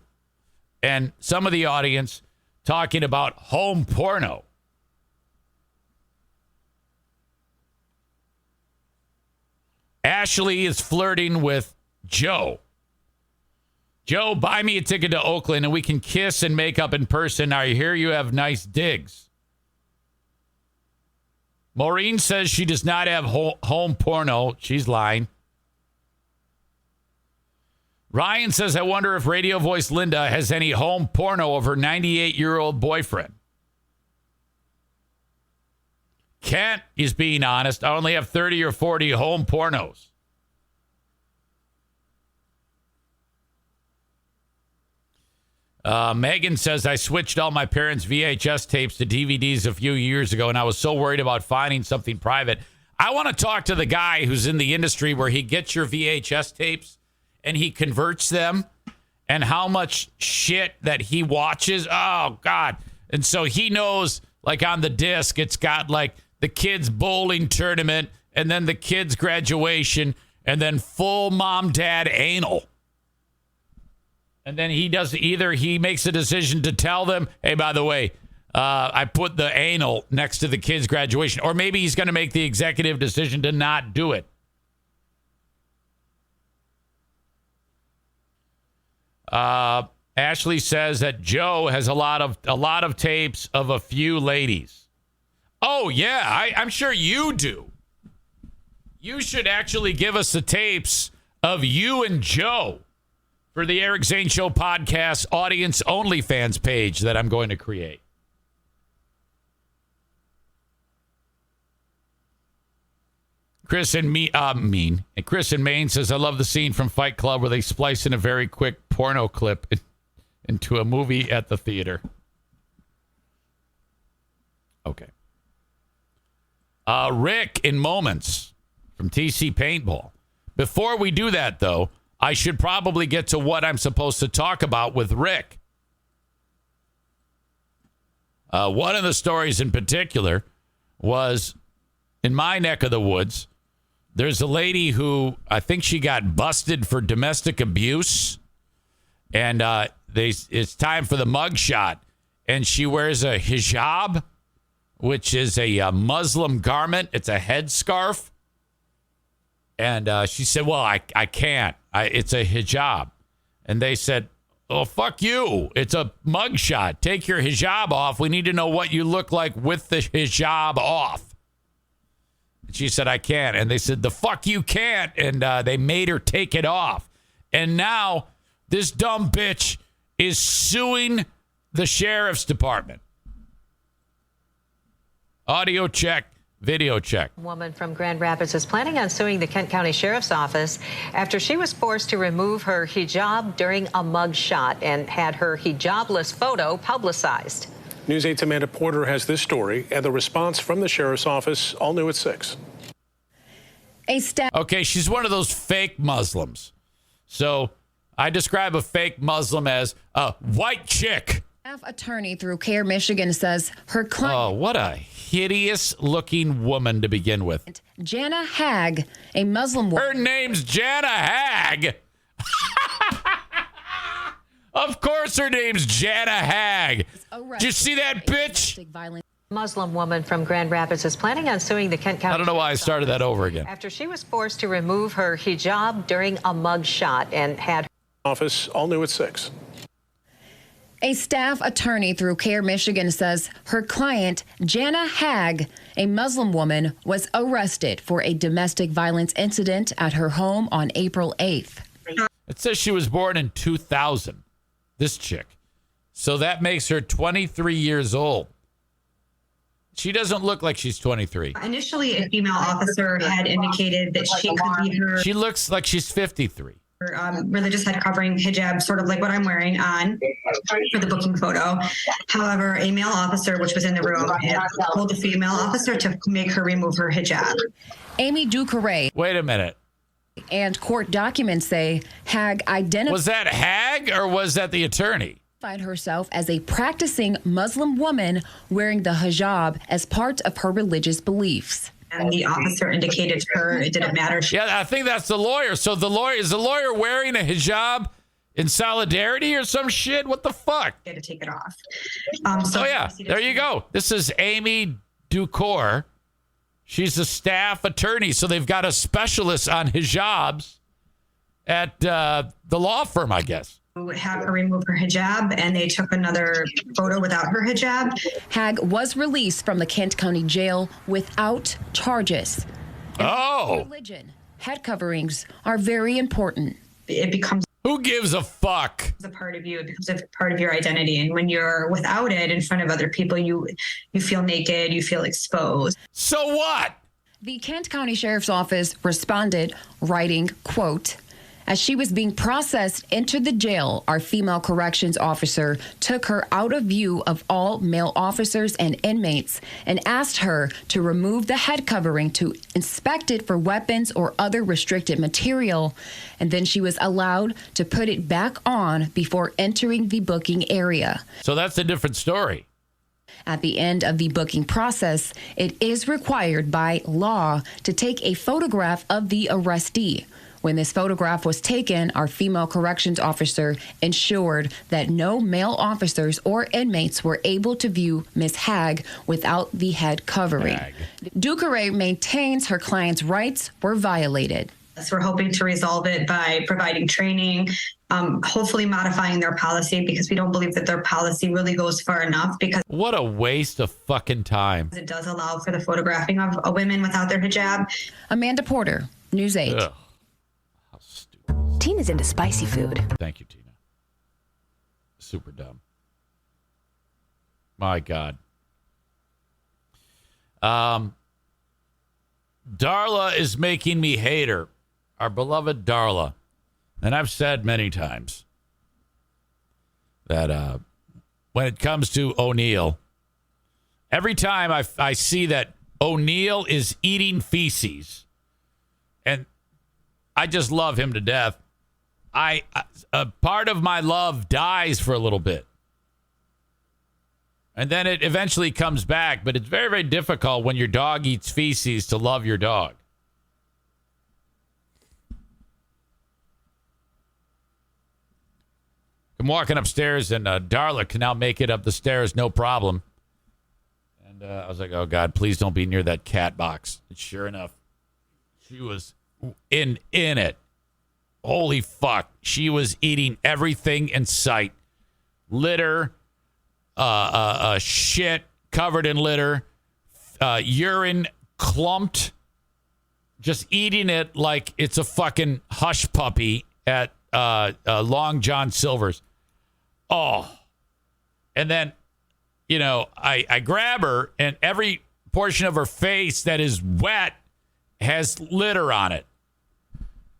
and some of the audience talking about home porno. Ashley is flirting with Joe. Joe, buy me a ticket to Oakland and we can kiss and make up in person. I hear you have nice digs. Maureen says she does not have home porno. She's lying. Ryan says, I wonder if radio voice Linda has any home porno of her 98-year-old boyfriend. Kent is being honest. I only have 30 or 40 home pornos. Megan says, I switched all my parents' VHS tapes to DVDs a few years ago, and I was so worried about finding something private. I want to talk to the guy who's in the industry where he gets your VHS tapes and he converts them, and how much shit that he watches. Oh, God. And so he knows, like on the disc, it's got like the kids' bowling tournament and then the kids' graduation and then full mom-dad anal. And then he makes a decision to tell them, hey, by the way, I put the anal next to the kid's graduation. Or maybe he's going to make the executive decision to not do it. Ashley says that Joe has a lot of tapes of a few ladies. Oh, yeah, I'm sure you do. You should actually give us the tapes of you and Joe for the Eric Zane Show Podcast audience OnlyFans page that I'm going to create. Chris and Chris in Maine says, I love the scene from Fight Club where they splice in a very quick porno clip into a movie at the theater. Okay. Rick in Moments from TC Paintball. Before we do that, though, I should probably get to what I'm supposed to talk about with Rick. One of the stories in particular was in my neck of the woods. There's a lady who I think she got busted for domestic abuse, and it's time for the mugshot, and she wears a hijab, which is a Muslim garment. It's a headscarf, and she said, "Well, I can't. It's a hijab," and they said, "Oh, fuck you! It's a mugshot. Take your hijab off. We need to know what you look like with the hijab off." She said, I can't. And they said, the fuck you can't. And they made her take it off. And now this dumb bitch is suing the sheriff's department. Audio check, video check. A woman from Grand Rapids is planning on suing the Kent County Sheriff's Office after she was forced to remove her hijab during a mugshot and had her hijabless photo publicized. News 8's Amanda Porter has this story and the response from the sheriff's office, all new at 6. Okay, she's one of those fake Muslims. So I describe a fake Muslim as a white chick. Staff attorney through CARE Michigan says her client. Oh, what a hideous looking woman to begin with. Jana Hag, a Muslim woman. Her name's Jana Hag. Of course her name's Jana Hag. Did you see that bitch? Muslim woman from Grand Rapids is planning on suing the Kent County. I don't know why I started that over again. After she was forced to remove her hijab during a mugshot and had. Office, all new at 6. A staff attorney through CARE Michigan says her client, Jana Hag, a Muslim woman, was arrested for a domestic violence incident at her home on April 8th. It says she was born in 2000. This chick. So that makes her 23 years old. She doesn't look like she's 23. Initially, a female officer had indicated that she could be her. She looks like she's 53. Religious head covering hijab, sort of like what I'm wearing on for the booking photo. However, a male officer, which was in the room, told the female officer to make her remove her hijab. Amy Ducaray. Wait a minute. And court documents say Hag identified. Was that Hag or was that the attorney? Herself as a practicing Muslim woman wearing the hijab as part of her religious beliefs. And the officer indicated to her it didn't matter. Yeah, I think that's the lawyer. So is the lawyer wearing a hijab in solidarity or some shit? What the fuck? Had to take it off. There you go. This is Amy Ducor. She's a staff attorney, so they've got a specialist on hijabs at the law firm, I guess. Have her remove her hijab, and they took another photo without her hijab. Hag was released from the Kent County Jail without charges. Religion, head coverings are very important. It becomes. Who gives a fuck? It's a part of you. It becomes a part of your identity. And when you're without it in front of other people, you feel naked, you feel exposed. So what? The Kent County Sheriff's Office responded, writing, quote, as she was being processed into the jail, our female corrections officer took her out of view of all male officers and inmates and asked her to remove the head covering to inspect it for weapons or other restricted material. And then she was allowed to put it back on before entering the booking area. So that's a different story. At the end of the booking process, it is required by law to take a photograph of the arrestee. When this photograph was taken, our female corrections officer ensured that no male officers or inmates were able to view Ms. Hag without the head covering. Ducaray maintains her client's rights were violated. So we're hoping to resolve it by providing training, hopefully modifying their policy, because we don't believe that their policy really goes far enough. Because what a waste of fucking time. It does allow for the photographing of women without their hijab. Amanda Porter, News 8. Ugh. Tina's into spicy food. Thank you, Tina. Super dumb. My God. Darla is making me hate her. Our beloved Darla. And I've said many times that when it comes to O'Neill, every time I see that O'Neill is eating feces, and I just love him to death, a part of my love dies for a little bit. And then it eventually comes back, but it's very, very difficult when your dog eats feces to love your dog. I'm walking upstairs, and Darla can now make it up the stairs, no problem. And I was like, oh, God, please don't be near that cat box. And sure enough, she was in it. Holy fuck. She was eating everything in sight. Litter, shit covered in litter, urine clumped, just eating it like it's a fucking hush puppy at Long John Silver's. Oh. And then, I grab her, and every portion of her face that is wet has litter on it.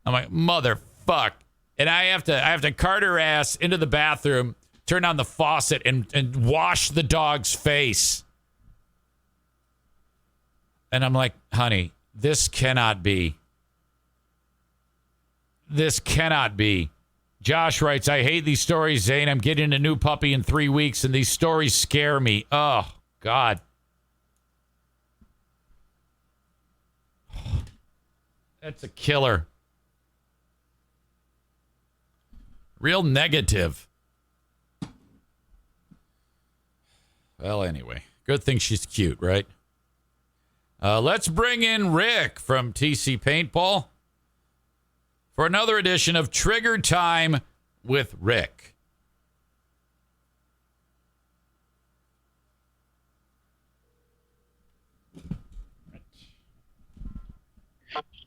I'm like, motherfuck. And I have to cart her ass into the bathroom, turn on the faucet, and wash the dog's face. And I'm like, honey, this cannot be. This cannot be. Josh writes, I hate these stories, Zane. I'm getting a new puppy in 3 weeks, and these stories scare me. Oh, God. That's a killer. Real negative. Well, anyway, good thing she's cute, right? Let's bring in Rick from TC Paintball for another edition of Trigger Time with Rick.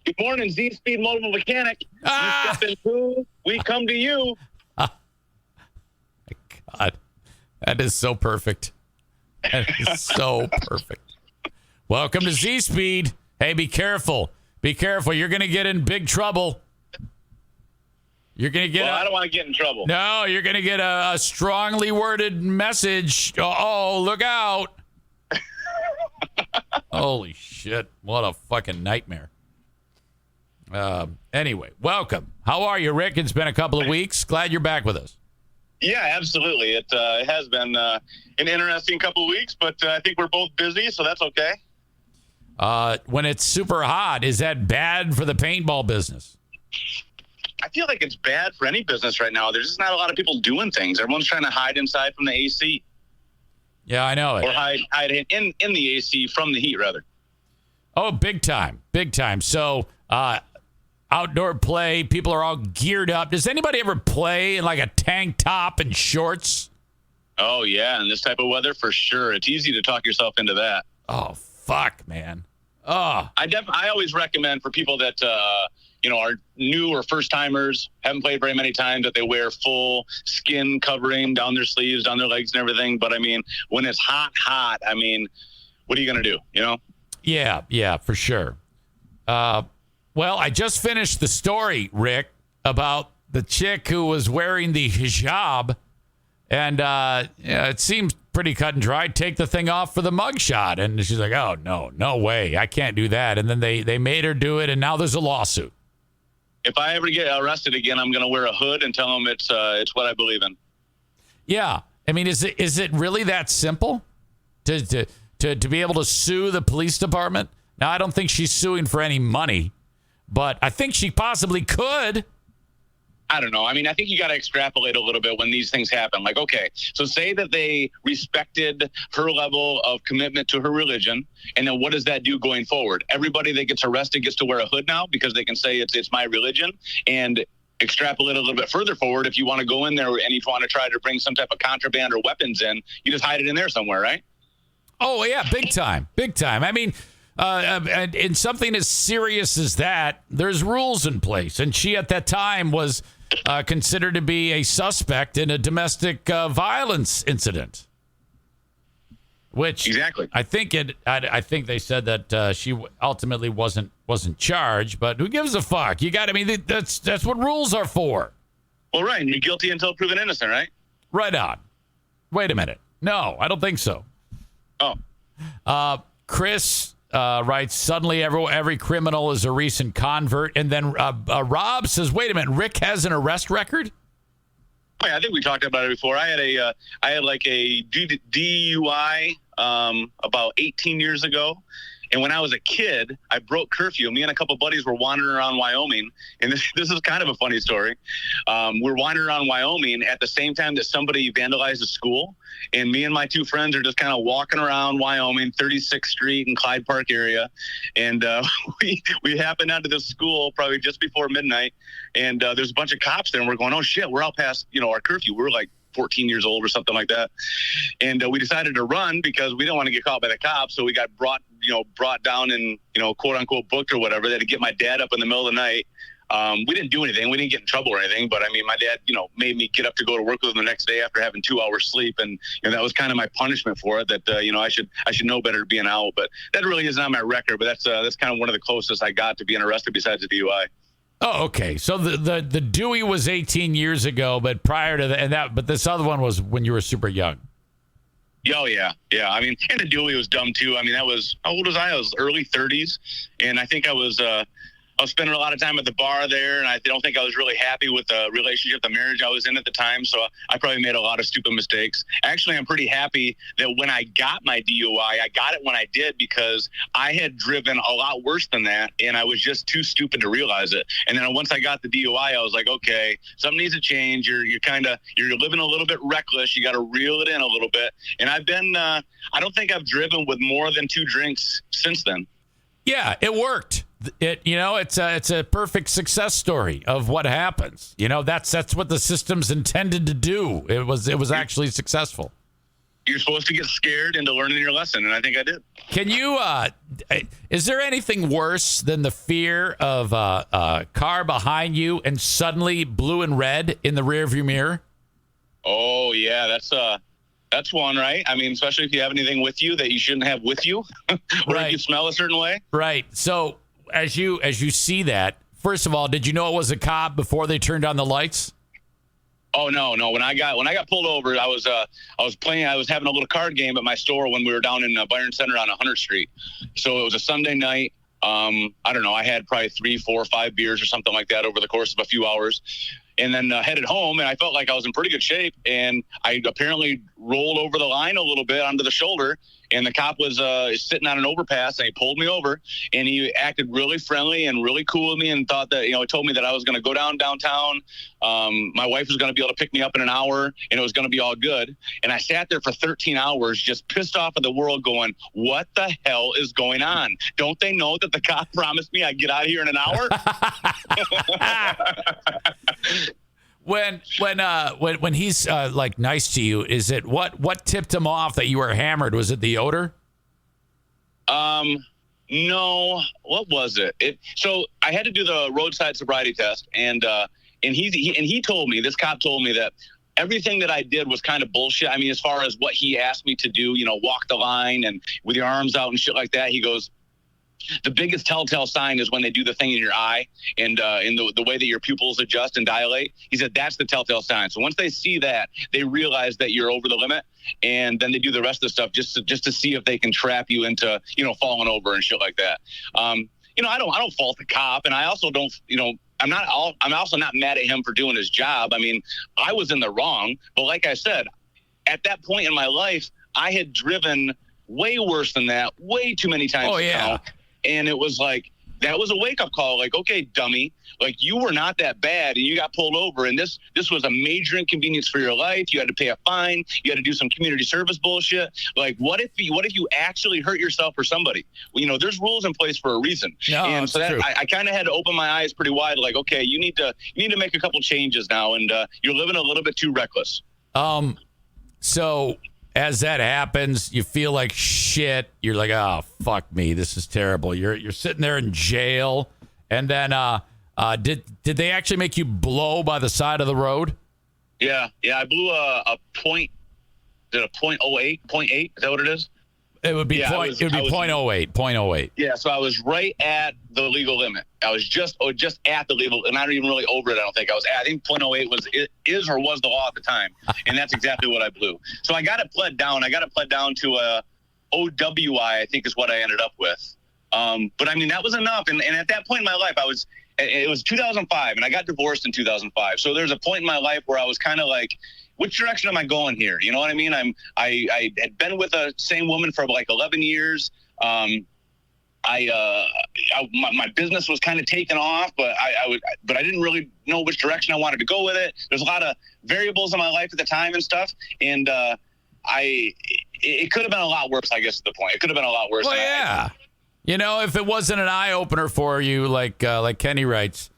Good morning, Z-Speed Mobile Mechanic. You step in two, we come to you. My God, that is so perfect. That is so perfect. Welcome to Z-Speed. Hey, be careful. Be careful. You're going to get in big trouble. You're going to get. I don't want to get in trouble. No, you're going to get a strongly worded message. Oh, look out. Holy shit. What a fucking nightmare. Anyway, welcome. How are you, Rick? It's been a couple of weeks. Glad you're back with us. Yeah, absolutely. It has been an interesting couple of weeks, but I think we're both busy, so that's okay. When it's super hot, is that bad for the paintball business? I feel like it's bad for any business right now. There's just not a lot of people doing things. Everyone's trying to hide inside from the AC. Yeah, I know it. Or hide in the AC from the heat, rather. Oh, big time. Big time. So, outdoor play, people are all geared up. Does anybody ever play in like a tank top and shorts? Oh, yeah. In this type of weather, for sure. It's easy to talk yourself into that. Oh, fuck, man. Oh. I always recommend for people that, are new or first timers, haven't played very many times, that they wear full skin covering down their sleeves, down their legs and everything. But I mean, when it's hot, I mean, what are you going to do? Yeah, for sure. Well, I just finished the story, Rick, about the chick who was wearing the hijab, and it seems pretty cut and dry. Take the thing off for the mugshot, and she's like, "Oh no way, I can't do that." And then they made her do it, and now there's a lawsuit. If I ever get arrested again, I'm going to wear a hood and tell them it's what I believe in. Yeah, I mean, is it really that simple to be able to sue the police department? Now, I don't think she's suing for any money, but I think she possibly could. I don't know. I mean, I think you got to extrapolate a little bit when these things happen. Like, okay, so say that they respected her level of commitment to her religion, and then what does that do going forward? Everybody that gets arrested gets to wear a hood now because they can say it's my religion, and extrapolate a little bit further forward. If you want to go in there and you want to try to bring some type of contraband or weapons in, you just hide it in there somewhere, right? Oh, yeah, big time. Big time. I mean, in something as serious as that, there's rules in place. And she, at that time, was considered to be a suspect in a domestic violence incident. Which exactly. I think they said that she ultimately wasn't charged, but who gives a fuck? That's what rules are for. Well, right. And you're guilty until proven innocent, right? Right on. Wait a minute. No, I don't think so. Oh. Chris writes, suddenly every criminal is a recent convert. And then Rob says, wait a minute, Rick has an arrest record? Oh, yeah, I think we talked about it before. I had a DUI about 18 years ago. And when I was a kid, I broke curfew. Me and a couple buddies were wandering around Wyoming. And this is kind of a funny story. We're wandering around Wyoming at the same time that somebody vandalized a school. And me and my two friends are just kind of walking around Wyoming, 36th Street and Clyde Park area. And we happened onto this school probably just before midnight. And there's a bunch of cops there. And we're going, oh, shit, we're out past, our curfew. We're like 14 years old or something like that. And we decided to run because we didn't want to get caught by the cops. So we got brought down and, quote unquote booked or whatever. They had to get my dad up in the middle of the night. We didn't do anything. We didn't get in trouble or anything. But I mean, my dad, made me get up to go to work with him the next day after having 2 hours sleep. And that was kind of my punishment for it, that, I should know better to be an owl. But that really isn't on my record. But that's kind of one of the closest I got to being arrested besides the DUI. Oh, okay. So the Dewey was 18 years ago, but prior to that, but this other one was when you were super young. Oh, yeah. Yeah. I mean, and the Dewey was dumb, too. I mean, how old was I? I was early 30s. And I think I was spending a lot of time at the bar there, and I don't think I was really happy with the relationship, the marriage I was in at the time, so I probably made a lot of stupid mistakes. Actually, I'm pretty happy that when I got my DUI, I got it when I did because I had driven a lot worse than that, and I was just too stupid to realize it. And then once I got the DUI, I was like, okay, something needs to change. You're living a little bit reckless. You got to reel it in a little bit. And I've been, I don't think I've driven with more than 2 drinks since then. Yeah, it worked. It's a perfect success story of what happens. That's what the system's intended to do. It was actually successcar You're supposed to get scared into learning your lesson, and I think I did. Can you? Is there anything worse than the fear of a car behind you and suddenly blue and red in the rearview mirror? Oh yeah, that's one, right? I mean, especially if you have anything with you that you shouldn't have with you, or right. If you smell a certain way. Right. So as you see that, first of all, did you know it was a cop before they turned on the lights? Oh no. When I got pulled over, I was having a little card game at my store when we were down in Byron Center on 100th Street. So it was a Sunday night. I don't know. I had probably 3, 4, 5 beers or something like that over the course of a few hours. And then headed home, and I felt like I was in pretty good shape. And I apparently rolled over the line a little bit onto the shoulder, and the cop was sitting on an overpass, and he pulled me over, and he acted really friendly and really cool with me, and thought that, he told me that I was going to go downtown. My wife was going to be able to pick me up in an hour, and it was going to be all good. And I sat there for 13 hours, just pissed off at the world, going, what the hell is going on? Don't they know that the cop promised me I'd get out of here in an hour? When he's like nice to you, is it what tipped him off that you were hammered? Was it the odor? No. What was it? So I had to do the roadside sobriety test, and he told me, this cop told me that everything that I did was kind of bullshit. I mean, as far as what he asked me to do, walk the line and with your arms out and shit like that. He goes, the biggest telltale sign is when they do the thing in your eye and in the way that your pupils adjust and dilate. He said that's the telltale sign. So once they see that, they realize that you're over the limit, and then they do the rest of the stuff just to see if they can trap you into falling over and shit like that. I don't fault the cop, and I also don't I'm also not mad at him for doing his job. I mean, I was in the wrong, but like I said, at that point in my life, I had driven way worse than that, way too many times. Oh yeah. Now. And it was like, that was a wake-up call. Like, okay, dummy, like you were not that bad, and you got pulled over, and this was a major inconvenience for your life. You had to pay a fine. You had to do some community service bullshit. Like, what if you actually hurt yourself or somebody? Well, there's rules in place for a reason. No, and so that true. I kind of had to open my eyes pretty wide. Like, okay, you need to make a couple changes now, and you're living a little bit too reckless. So as that happens, you feel like shit. You're like, oh, fuck me. This is terrible. You're sitting there in jail. And then did they actually make you blow by the side of the road? Yeah. I blew a point. Did a .08? 0.8? Is that what it is? It would be .08. Yeah, so I was right at the legal limit. I was just at the legal, and not even really over it. I don't think I think .08 was the law at the time, and that's exactly what I blew. So I got it pled down. I got it pled down to a OWI, I think is what I ended up with. But I mean, that was enough. And at that point in my life, it was 2005, and I got divorced in 2005. So there's a point in my life where I was kind of like, which direction am I going here? You know what I mean? I had been with the same woman for like 11 years. My business was kind of taken off, but I didn't really know which direction I wanted to go with it. There's a lot of variables in my life at the time and stuff. And, it could have been a lot worse, I guess, at the point. It could have been a lot worse. Well, yeah. If it wasn't an eye opener for you, like Kenney writes,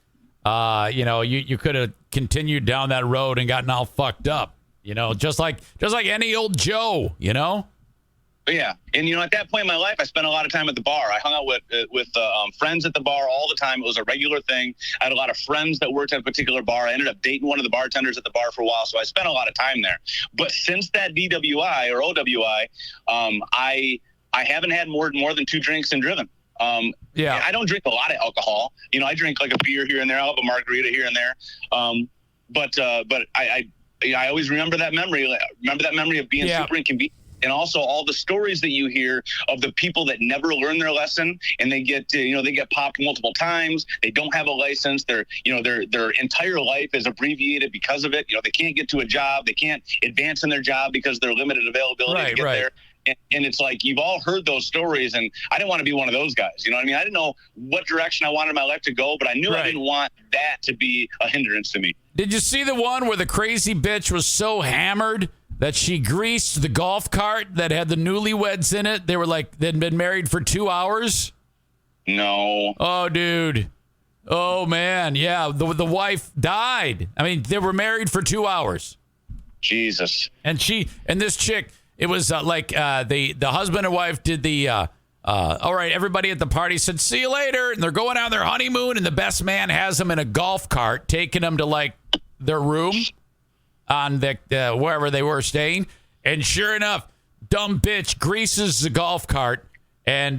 you could have continued down that road and gotten all fucked up, just like any old Joe, But yeah. And, at that point in my life, I spent a lot of time at the bar. I hung out with friends at the bar all the time. It was a regular thing. I had a lot of friends that worked at a particular bar. I ended up dating one of the bartenders at the bar for a while, so I spent a lot of time there. But since that DWI or OWI, I haven't had more than 2 drinks and driven. Yeah. I don't drink a lot of alcohol. I drink like a beer here and there. I'll have a margarita here and there. But I always remember that memory. Remember that memory of being super inconvenient. And also all the stories that you hear of the people that never learn their lesson, and they get popped multiple times. They don't have a license. Their entire life is abbreviated because of it. They can't get to a job. They can't advance in their job because they're limited availability to get there. And it's like, you've all heard those stories, and I didn't want to be one of those guys. You know what I mean? I didn't know what direction I wanted my life to go, but I knew I didn't want that to be a hindrance to me. Did you see the one where the crazy bitch was so hammered that she greased the golf cart that had the newlyweds in it? They'd been married for 2 hours? No. Oh, dude. Oh, man. Yeah, the wife died. I mean, they were married for 2 hours. Jesus. And this chick, it was the husband and wife did the, all right, everybody at the party said, see you later. And they're going on their honeymoon, and the best man has them in a golf cart, taking them to, their room on wherever they were staying. And sure enough, dumb bitch greases the golf cart and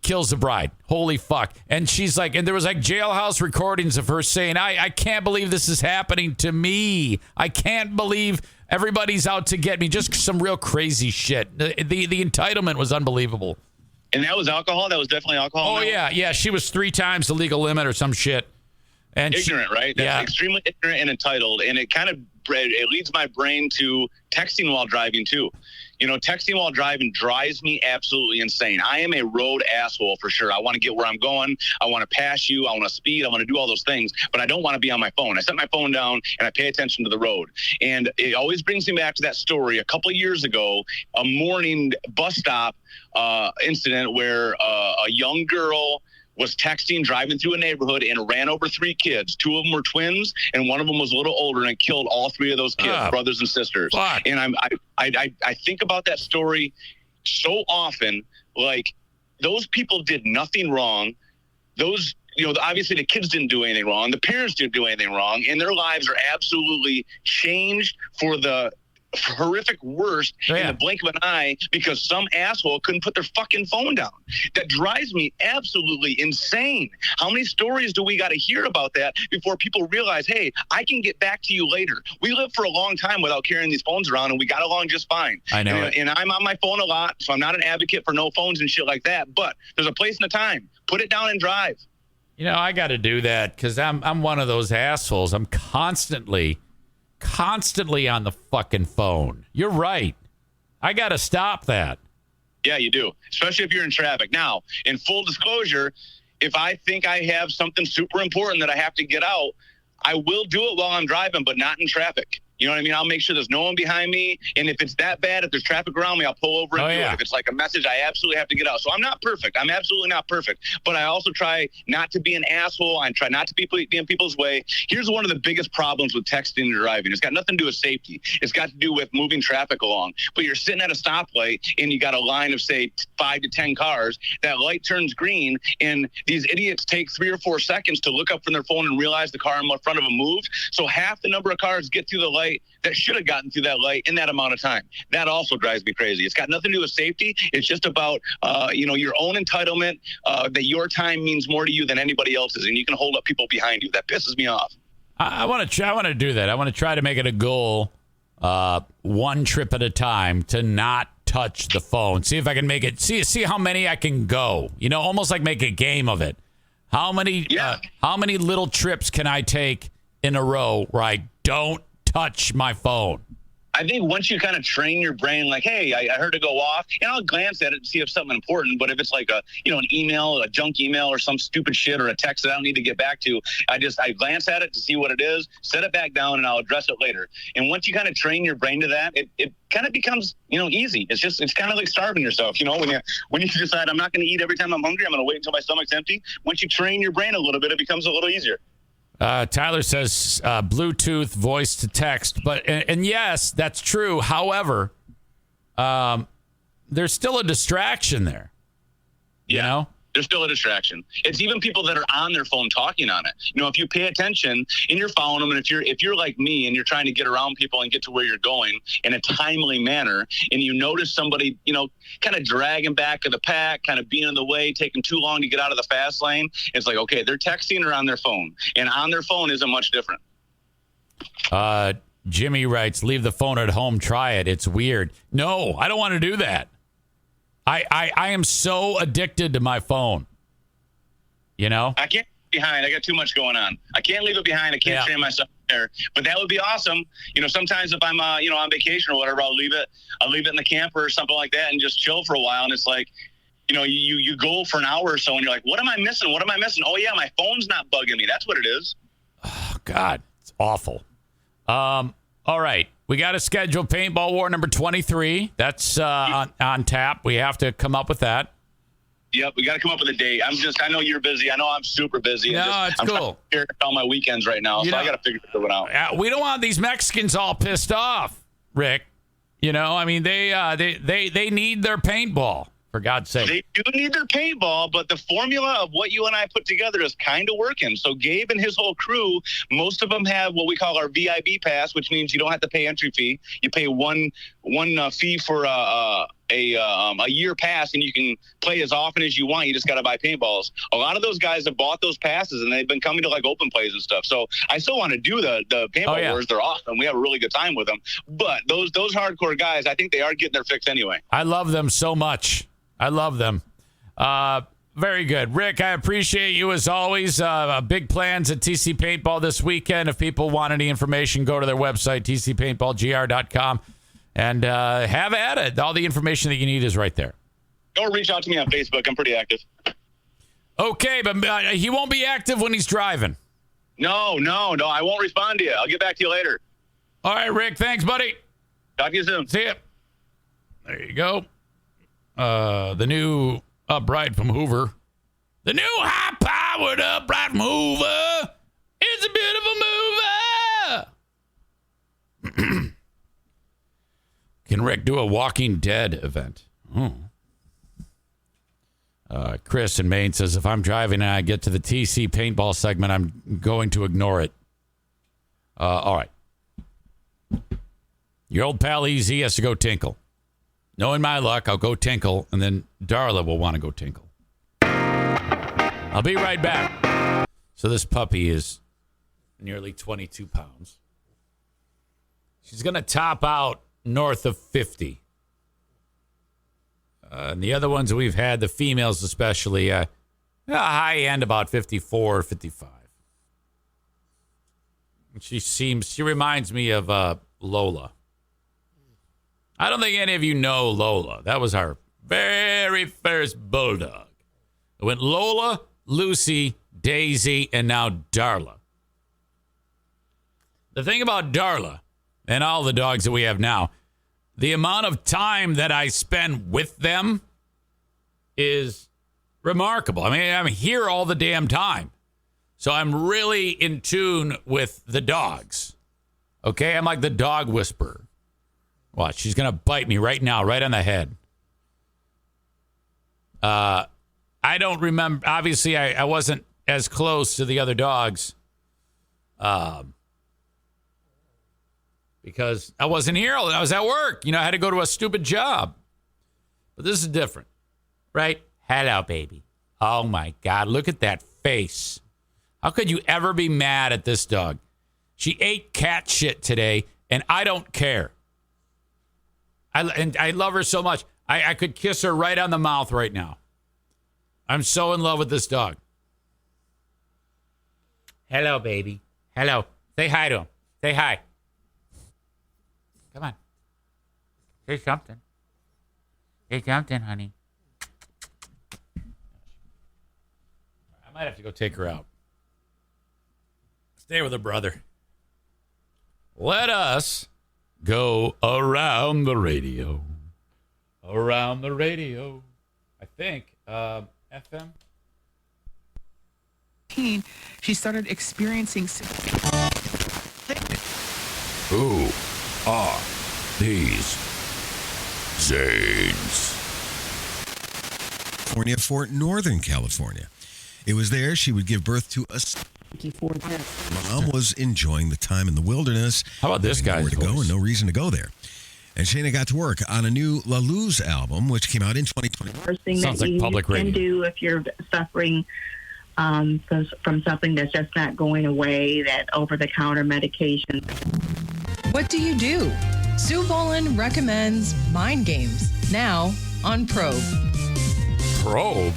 kills the bride. Holy fuck. And she's like, and there was jailhouse recordings of her saying, I can't believe this is happening to me. I can't believe everybody's out to get me. Just some real crazy shit. The entitlement was unbelievable. And that was alcohol? That was definitely alcohol? Oh, yeah. Yeah, she was 3 times the legal limit or some shit. And ignorant, right? That's extremely ignorant and entitled. And it leads my brain to texting while driving, too. Texting while driving drives me absolutely insane. I am a road asshole for sure. I want to get where I'm going. I want to pass you. I want to speed. I want to do all those things. But I don't want to be on my phone. I set my phone down and I pay attention to the road. And it always brings me back to that story a couple of years ago, a morning bus stop incident where a young girl was texting, driving through a neighborhood, and ran over 3 kids. 2 of them were twins, and one of them was a little older, and killed all 3 of those kids, brothers and sisters. Fuck. And I think about that story so often. Like, those people did nothing wrong. Those, obviously the kids didn't do anything wrong. The parents didn't do anything wrong, and their lives are absolutely changed for the horrific worst in the blink of an eye because some asshole couldn't put their fucking phone down. That drives me absolutely insane. How many stories do we got to hear about that before people realize, hey, I can get back to you later? We lived for a long time without carrying these phones around, and we got along just fine. I know. And I'm on my phone a lot, so I'm not an advocate for no phones and shit like that, but there's a place and a time. Put it down and drive. I got to do that because I'm one of those assholes. I'm constantly on the fucking phone. You're right. I got to stop that. Yeah, you do. Especially if you're in traffic. Now, in full disclosure, if I think I have something super important that I have to get out, I will do it while I'm driving, but not in traffic. You know what I mean? I'll make sure there's no one behind me. And if it's that bad, if there's traffic around me, I'll pull over and do it. If it's like a message, I absolutely have to get out. So I'm not perfect. I'm absolutely not perfect. But I also try not to be an asshole. I try not to be in people's way. Here's one of the biggest problems with texting and driving. It's got nothing to do with safety. It's got to do with moving traffic along. But you're sitting at a stoplight and you got a line of, say, 5 to 10 cars. That light turns green, and these idiots take 3 or 4 seconds to look up from their phone and realize the car in front of them moved. So half the number of cars get through the light light that should have gotten through that light in that amount of time. That also drives me crazy. It's got nothing to do with safety. It's just about, your own entitlement, that your time means more to you than anybody else's, and you can hold up people behind you. That pisses me off. I want to do that. I want to try to make it a goal, one trip at a time, to not touch the phone. See if I can make it. See how many I can go. Almost like make a game of it. How many little trips can I take in a row where I don't touch my phone? I think once you kind of train your brain, like, hey, I heard it go off, and I'll glance at it to see if something important. But if it's like an email, a junk email, or some stupid shit, or a text that I don't need to get back to, I glance at it to see what it is, set it back down, and I'll address it later. And once you kind of train your brain to that, it kind of becomes, easy. It's kind of like starving yourself. When you decide I'm not going to eat every time I'm hungry, I'm going to wait until my stomach's empty. Once you train your brain a little bit, it becomes a little easier. Tyler says Bluetooth voice to text, and yes, that's true. However, there's still a distraction there. Yeah. There's still a distraction. It's even people that are on their phone talking on it. If you pay attention and you're following them, and if you're like me and you're trying to get around people and get to where you're going in a timely manner, and you notice somebody, kind of dragging back of the pack, kind of being in the way, taking too long to get out of the fast lane, it's like, okay, they're texting or on their phone, and on their phone isn't much different. Jimmy writes, leave the phone at home, try it. It's weird. No, I don't want to do that. I am so addicted to my phone. I can't be behind. I got too much going on. I can't leave it behind. I can't train myself there. But that would be awesome. Sometimes if I'm on vacation or whatever, I'll leave it in the camper or something like that and just chill for a while. And it's like, you go for an hour or so and you're like, what am I missing? Oh yeah, my phone's not bugging me. That's what it is. Oh God, it's awful. All right. We got to schedule Paintball War number 23. That's on tap. We have to come up with that. Yep, we got to come up with a date. I know you're busy. I know I'm super busy. No, it's cool. I'm trying to all my weekends right now, so I got to figure this one out. We don't want these Mexicans all pissed off, Rick. They need their paintball, for God's sake. They do need their paintball, but the formula of what you and I put together is kind of working. So Gabe and his whole crew, most of them have what we call our VIB pass, which means you don't have to pay entry fee. You pay one fee for a year pass, and you can play as often as you want. You just got to buy paintballs. A lot of those guys have bought those passes, and they've been coming to like open plays and stuff. So I still want to do the paintball wars. They're awesome. We have a really good time with them. But those hardcore guys, I think they are getting their fix anyway. I love them so much. I love them. Very good. Rick, I appreciate you as always. Big plans at TC Paintball this weekend. If people want any information, go to their website, tcpaintballgr.com, and have at it. All the information that you need is right there. Or reach out to me on Facebook. I'm pretty active. Okay, but he won't be active when he's driving. No. I won't respond to you. I'll get back to you later. All right, Rick. Thanks, buddy. Talk to you soon. See ya. There you go. The new upright from Hoover. The new high-powered upright from Hoover. It's a bit of a mover. Can Rick do a Walking Dead event? Chris in Maine says, if I'm driving and I get to the TC paintball segment, I'm going to ignore it. All right. Your old pal EZ has to go tinkle. Knowing my luck, I'll go tinkle, and then Darla will want to go tinkle. I'll be right back. So this puppy is nearly 22 pounds. She's going to top out north of 50. And the other ones that we've had, the females especially, high end about 54, 55. She reminds me of Lola. I don't think any of you know Lola. That was our very first bulldog. It went Lola, Lucy, Daisy, and now Darla. The thing about Darla and all the dogs that we have now, the amount of time that I spend with them is remarkable. I mean, I'm here all the damn time. So I'm really in tune with the dogs. Okay? I'm like the dog whisperer. Watch, she's going to bite me right now, right on the head. I don't remember. Obviously, I wasn't as close to the other dogs because I wasn't here. I was at work. I had to go to a stupid job. But this is different, right? Hello, baby. Oh, my God. Look at that face. How could you ever be mad at this dog? She ate cat shit today, and I don't care. I love her so much. I could kiss her right on the mouth right now. I'm so in love with this dog. Hello, baby. Hello. Say hi to him. Say hi. Come on. Say something. Say something, honey. I might have to go take her out. Stay with her brother. Let us go around the radio. Around the radio. I think FM. She started experiencing. Who are these Zanes? California for Northern California. It was there she would give birth to a. Mom was enjoying the time in the wilderness. How about this guy's voice? Nowhere to go and no reason to go there. And Shayna got to work on a new La Luz album, which came out in 2020. First thing Sounds that like you public can radio. Do if you're suffering from something that's just not going away, that over-the-counter medication. What do you do? Sue Boland recommends mind games now on Probe. Probe?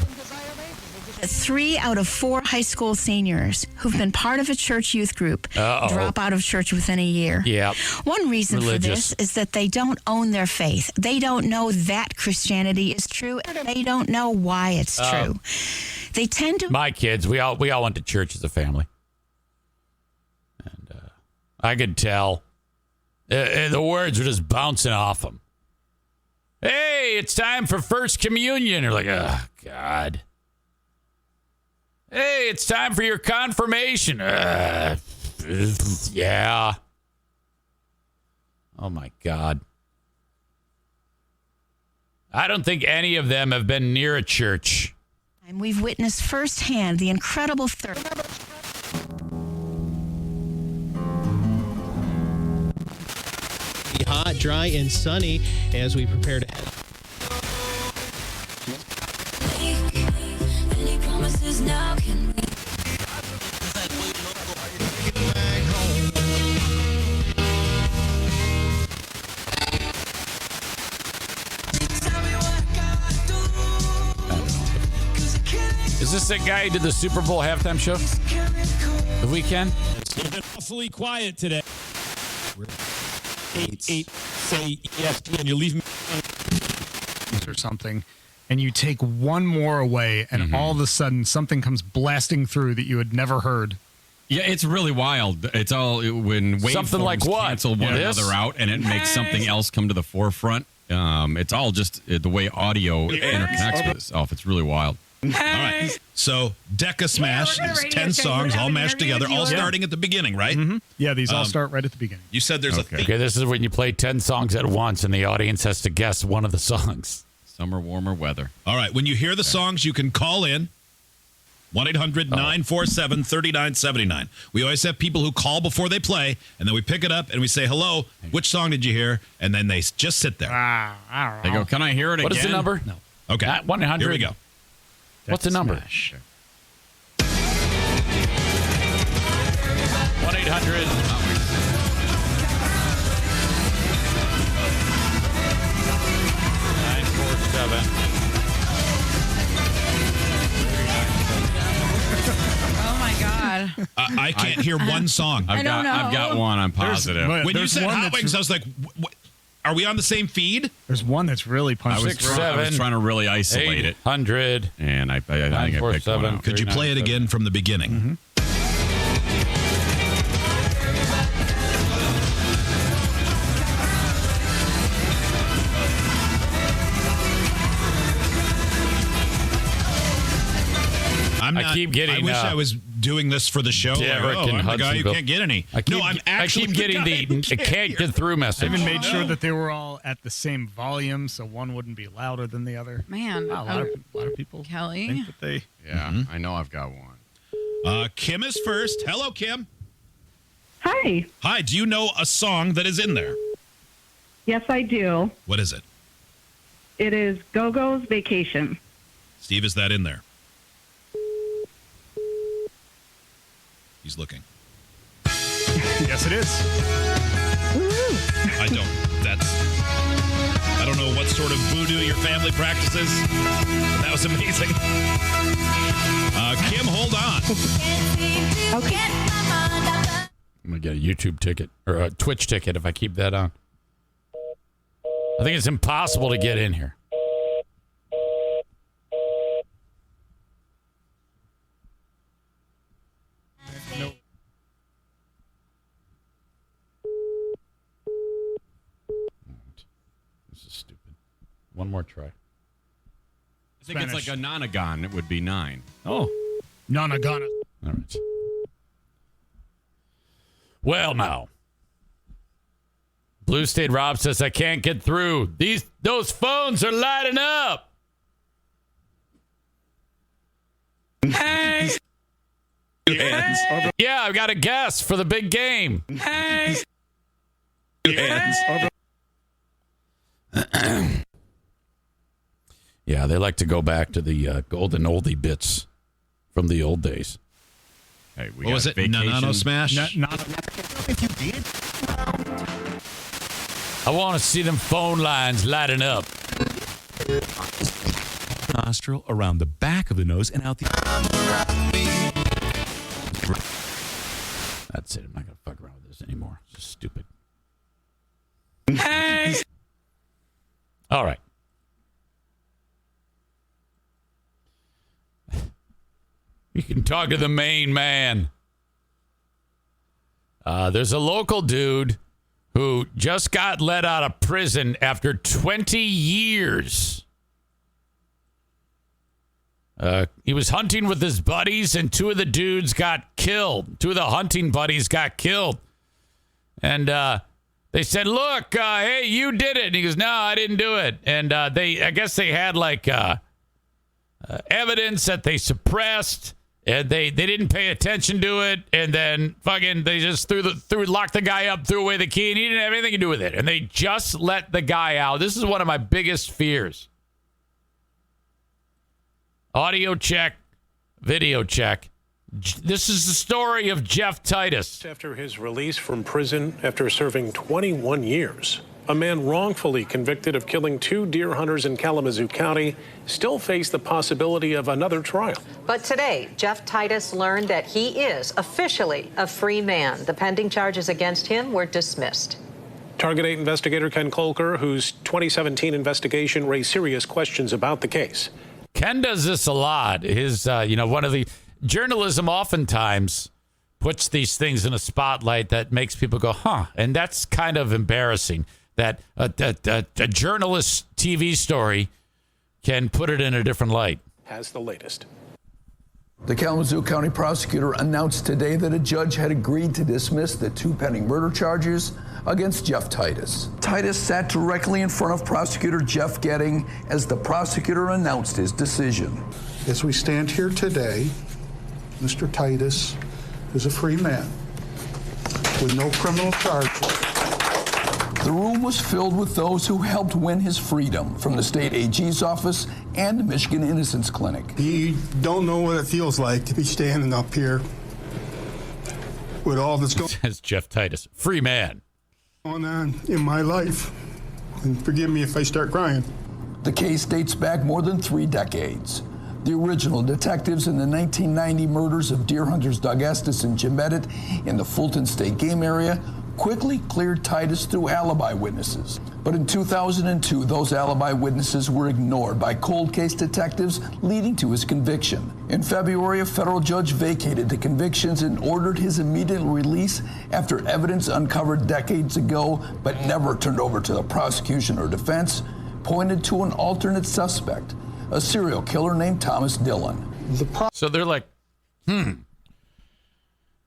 3 out of 4 high school seniors who've been part of a church youth group drop out of church within a year. Yep. One reason for this is that they don't own their faith. They don't know that Christianity is true, and they don't know why it's true. They tend to... My kids, we all went to church as a family. And I could tell. The words were just bouncing off them. Hey, it's time for First Communion. They're like, oh, God. Hey, it's time for your confirmation. Yeah. Oh, my God. I don't think any of them have been near a church. And we've witnessed firsthand the incredible thirst. Hot, dry, and sunny as we prepare to... Is this the guy who did the Super Bowl halftime show? The Weekend? It's been awfully quiet today. 8 say yes, and you leave me or something, and you take one more away, and all of a sudden something comes blasting through that you had never heard. Yeah, it's really wild. It's all when something waveforms like what? cancel one another out, and it makes something else come to the forefront. It's all just the way audio interconnects with itself. It's really wild. All right. So, Deca Smash is 10 songs all mashed together, all starting at the beginning, right? Mm-hmm. Yeah, these all start right at the beginning. You said there's a theme. Okay, this is when you play 10 songs at once and the audience has to guess one of the songs. Summer, warmer weather. All right. When you hear the songs, you can call in 1-800-947-3979. We always have people who call before they play, and then we pick it up and we say, hello, which song did you hear? And then they just sit there. I don't know. They go, can I hear it again? What is the number? No. Okay. 1-800. Here we go. What's the number? Oh my God. I can't hear one song. I've got one. I'm positive. When you said Hot Wings, I was like, are we on the same feed? There's one that's really punchy. I was trying to really isolate 800, it. And I think I picked one out. Could you play it again from the beginning? Mm-hmm. I keep getting. I wish I was doing this for the show. Derek like, I'm the guy who can't get any. I keep getting the can't get through message. I even made sure that they were all at the same volume, so one wouldn't be louder than the other. Man, a lot of people Kelley. think that they. Yeah, I know I've got one. Kim is first. Hello, Kim. Hi. Hi, do you know a song that is in there? Yes, I do. What is it? It is Go-Go's Vacation. Steve, is that in there? He's looking. Yes, it is. I don't know what sort of voodoo your family practices. That was amazing. Kim, hold on. Okay. I'm going to get a YouTube ticket or a Twitch ticket if I keep that on. I think it's impossible to get in here. This is stupid. One more try. I think it's like a nonagon. It would be 9. Oh, nonagana. All right. Well, now. Blue State Rob says, I can't get through. Those phones are lighting up. Hey. Yeah, I've got a guess for the big game. Hey. Yeah, they like to go back to the golden oldie bits from the old days. Hey, what was it? Nano Smash? If you did. I want to see them phone lines lighting up. Nostril around the back of the nose and out the. That's it. I'm not going to fuck around with this anymore. It's just stupid. All right. You can talk to the main man. There's a local dude who just got let out of prison after 20 years. He was hunting with his buddies, and 2 of the dudes got killed. 2 of the hunting buddies got killed. And they said, look, hey, you did it. And he goes, no, I didn't do it. And I guess they had like evidence that they suppressed. And they didn't pay attention to it, and then fucking they just locked the guy up, threw away the key, and he didn't have anything to do with it. And they just let the guy out. This is one of my biggest fears. Audio check, video check. This is the story of Jeff Titus. After his release from prison after serving 21 years, a man wrongfully convicted of killing 2 deer hunters in Kalamazoo County still faced the possibility of another trial. But today, Jeff Titus learned that he is officially a free man. The pending charges against him were dismissed. Target 8 investigator Ken Kolker, whose 2017 investigation raised serious questions about the case. Ken does this a lot. His, one of the journalism oftentimes puts these things in a spotlight that makes people go, huh? And that's kind of embarrassing. That a journalist TV story can put it in a different light. Has the latest. The Kalamazoo County prosecutor announced today that a judge had agreed to dismiss the 2 pending murder charges against Jeff Titus. Titus sat directly in front of prosecutor Jeff Getting as the prosecutor announced his decision. As we stand here today, Mr. Titus is a free man with no criminal charges. The room was filled with those who helped win his freedom from the state AG's office and the Michigan Innocence Clinic. You don't know what it feels like to be standing up here with all this going Says Jeff Titus, free man. On in my life. And forgive me if I start crying. The case dates back more than 3 decades. The original detectives in the 1990 murders of deer hunters Doug Estes and Jim Bennett in the Fulton State Game Area quickly cleared Titus through alibi witnesses. But in 2002, those alibi witnesses were ignored by cold case detectives, leading to his conviction. In February, a federal judge vacated the convictions and ordered his immediate release after evidence uncovered decades ago, but never turned over to the prosecution or defense, pointed to an alternate suspect, a serial killer named Thomas Dillon. So they're like,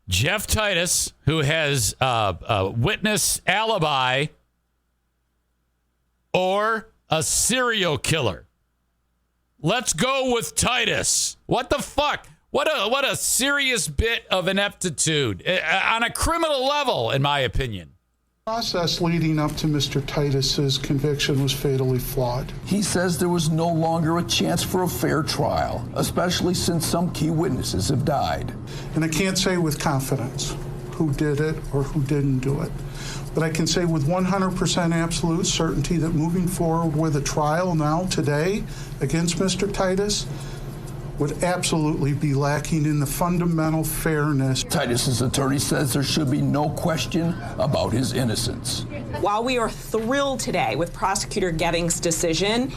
Jeff Titus, who has a witness alibi, or a serial killer. Let's go with Titus. What the fuck? What a serious bit of ineptitude on a criminal level, in my opinion. The process leading up to Mr. Titus's conviction was fatally flawed. He says there was no longer a chance for a fair trial, especially since some key witnesses have died. And I can't say with confidence who did it or who didn't do it. But I can say with 100% absolute certainty that moving forward with a trial now, today, against Mr. Titus would absolutely be lacking in the fundamental fairness. Titus's attorney says there should be no question about his innocence. While we are thrilled today with Prosecutor Getting's decision,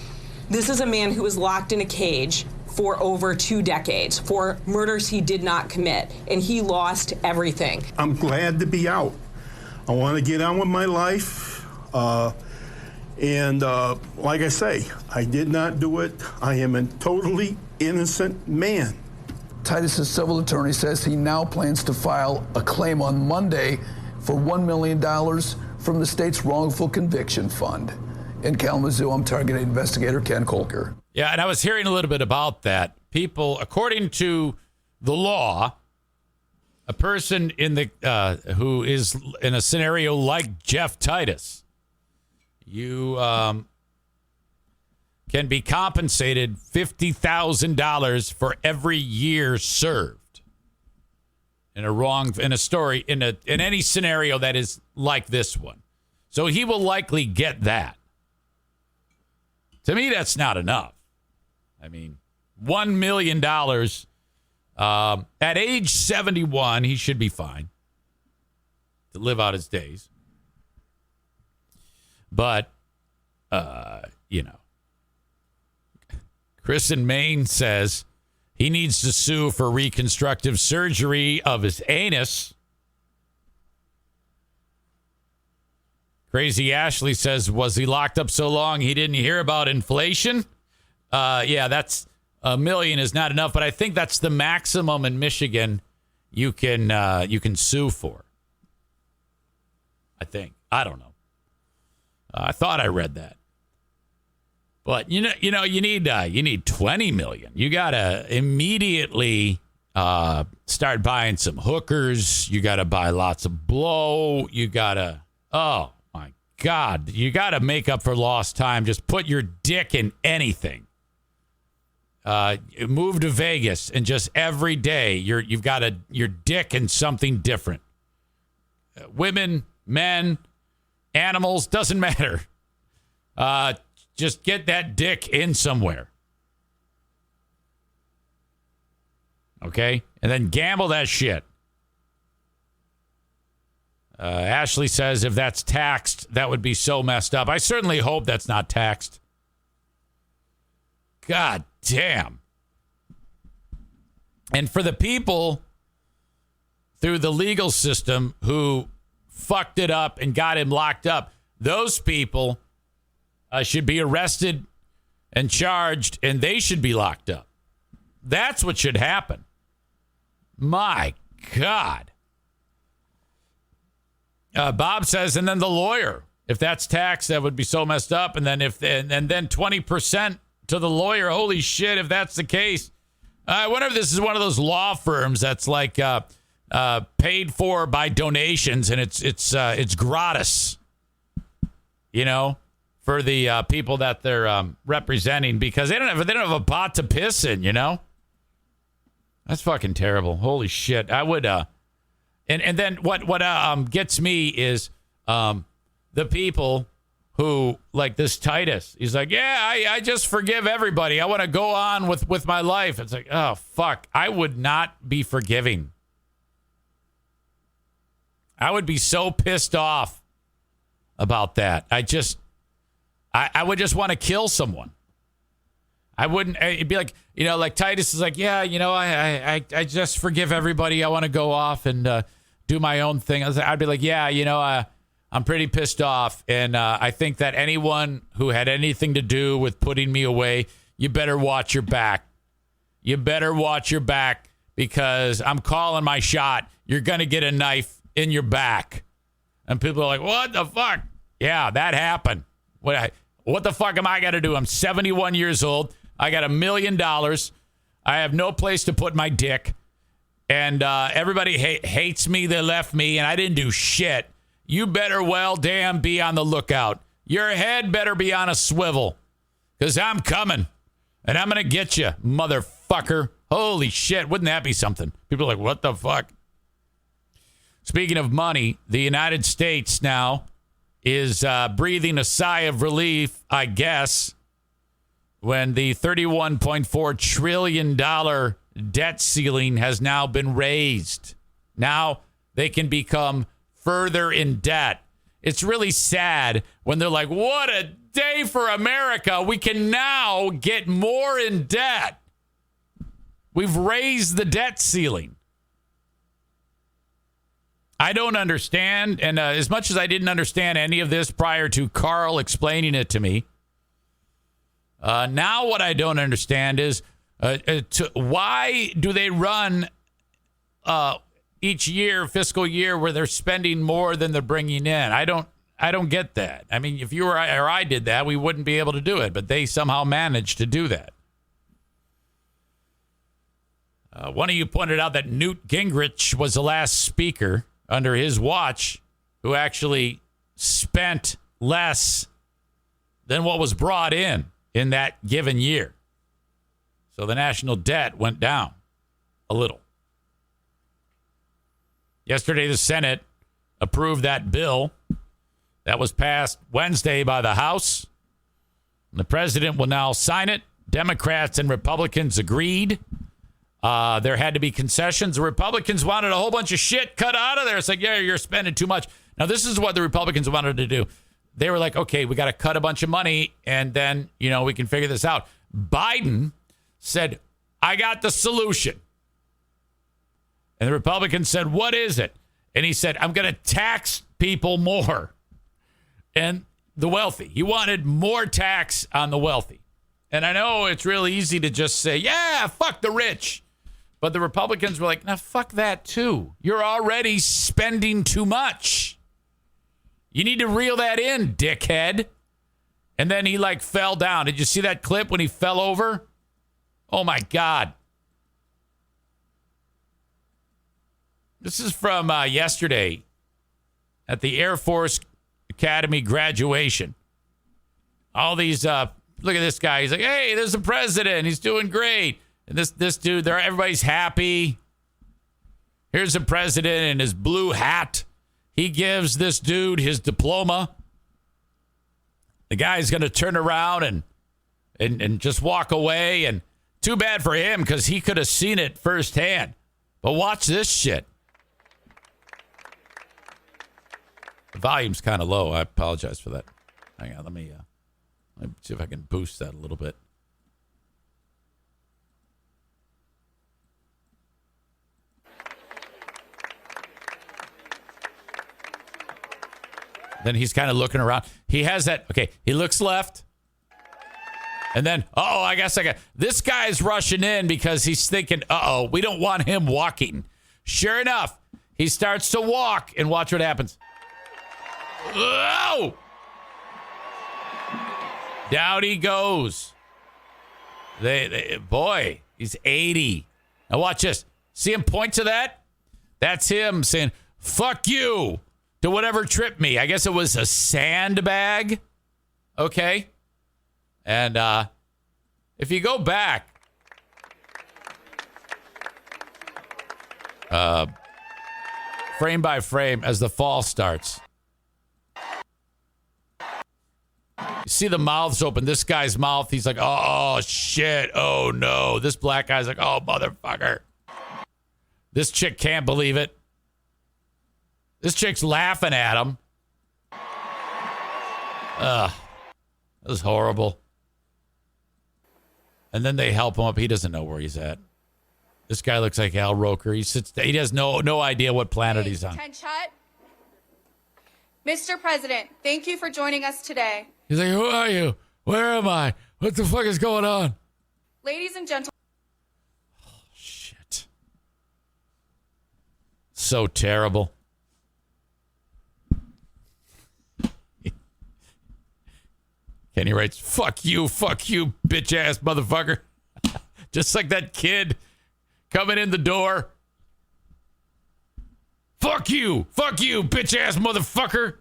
this is a man who was locked in a cage for over 2 decades for murders he did not commit, and he lost everything. I'm glad to be out. I want to get on with my life. And like I say, I did not do it. I am a totally innocent man. Titus's civil attorney says he now plans to file a claim on Monday for $1 million from the state's wrongful conviction fund. In Kalamazoo, I'm targeted investigator Ken Kolker. Yeah, and I was hearing a little bit about that. People, according to the law, a person in the who is in a scenario like Jeff Titus, you can be compensated $50,000 for every year served in any scenario that is like this one. So he will likely get that. To me, that's not enough. I mean, $1 million at age 71, he should be fine to live out his days. But, Chris in Maine says he needs to sue for reconstructive surgery of his anus. Crazy Ashley says, was he locked up so long he didn't hear about inflation? Yeah, that's $1 million is not enough, but I think that's the maximum in Michigan you can sue for. I think. I don't know. I thought I read that. But you need 20 million. You gotta immediately start buying some hookers. You gotta buy lots of blow. You gotta my God, you gotta make up for lost time. Just put your dick in anything. Move to Vegas and just every day you've got your dick in something different. Women, men, animals, doesn't matter. Just get that dick in somewhere. Okay? And then gamble that shit. Ashley says if that's taxed, that would be so messed up. I certainly hope that's not taxed. God damn. And for the people through the legal system who fucked it up and got him locked up, those people should be arrested and charged, and they should be locked up. That's what should happen. My God. Bob says, and then the lawyer. If that's taxed, that would be so messed up. And then and then 20% to the lawyer. Holy shit, if that's the case. I wonder if this is one of those law firms that's like paid for by donations, and it's gratis. For the people that they're representing, because they don't have a pot to piss in, That's fucking terrible. Holy shit. I would and then what gets me is the people who, like this Titus, he's like, yeah, I just forgive everybody. I want to go on with my life. It's like, oh fuck. I would not be forgiving. I would be so pissed off about that. I would just want to kill someone. I wouldn't. It'd be like, like Titus is like, yeah, I just forgive everybody. I want to go off and do my own thing. I'd be like, yeah, I'm pretty pissed off, and I think that anyone who had anything to do with putting me away, you better watch your back. You better watch your back, because I'm calling my shot. You're gonna get a knife in your back, and people are like, what the fuck? Yeah, that happened. What the fuck am I going to do? I'm 71 years old. I got $1 million. I have no place to put my dick. And everybody hates me. They left me, and I didn't do shit. You better well damn be on the lookout. Your head better be on a swivel, because I'm coming, and I'm going to get you, motherfucker. Holy shit, wouldn't that be something? People are like, what the fuck? Speaking of money, the United States now is breathing a sigh of relief, I guess, when the $31.4 trillion debt ceiling has now been raised. Now they can become further in debt. It's really sad when they're like, what a day for America. We can now get more in debt. We've raised the debt ceiling. I don't understand. And as much as I didn't understand any of this prior to Carl explaining it to me, now what I don't understand is why do they run each year, fiscal year, where they're spending more than they're bringing in? I don't get that. I mean, if you or I did that, we wouldn't be able to do it, but they somehow managed to do that. One of you pointed out that Newt Gingrich was the last speaker under his watch who actually spent less than what was brought in that given year. So the national debt went down a little. Yesterday, the Senate approved that bill that was passed Wednesday by the House. The president will now sign it. Democrats and Republicans agreed. There had to be concessions. The Republicans wanted a whole bunch of shit cut out of there. It's like, yeah, you're spending too much. Now, this is what the Republicans wanted to do. They were like, okay, we got to cut a bunch of money, and then, we can figure this out. Biden said, I got the solution. And the Republicans said, what is it? And he said, I'm going to tax people more. And the wealthy. He wanted more tax on the wealthy. And I know it's really easy to just say, yeah, fuck the rich. But the Republicans were like, nah, fuck that too. You're already spending too much. You need to reel that in, dickhead. And then he fell down. Did you see that clip when he fell over? Oh my God. This is from yesterday at the Air Force Academy graduation. All these, look at this guy. He's like, hey, there's the president. He's doing great. And this dude, everybody's happy. Here's the president in his blue hat. He gives this dude his diploma. The guy's going to turn around and just walk away. And too bad for him, because he could have seen it firsthand. But watch this shit. The volume's kind of low. I apologize for that. Hang on, let me see if I can boost that a little bit. Then he's kind of looking around. He has that. Okay, he looks left. And then, I guess this guy's rushing in because he's thinking, we don't want him walking. Sure enough, he starts to walk, and watch what happens. Oh! Down he goes. Boy, he's 80. Now watch this. See him point to that? That's him saying, fuck you, to whatever tripped me. I guess it was a sandbag. Okay. And if you go back, frame by frame as the fall starts, you see the mouths open. This guy's mouth, he's like, oh, shit. Oh, no. This black guy's like, oh, motherfucker. This chick can't believe it. This chick's laughing at him. That was horrible. And then they help him up. He doesn't know where he's at. This guy looks like Al Roker. He sits there. He has no idea what planet he's on. Mr. President, thank you for joining us today. He's like, who are you? Where am I? What the fuck is going on? Ladies and gentlemen. Oh, shit. So terrible. Kenney writes, fuck you, bitch ass motherfucker. Just like that kid coming in the door. Fuck you, bitch-ass motherfucker.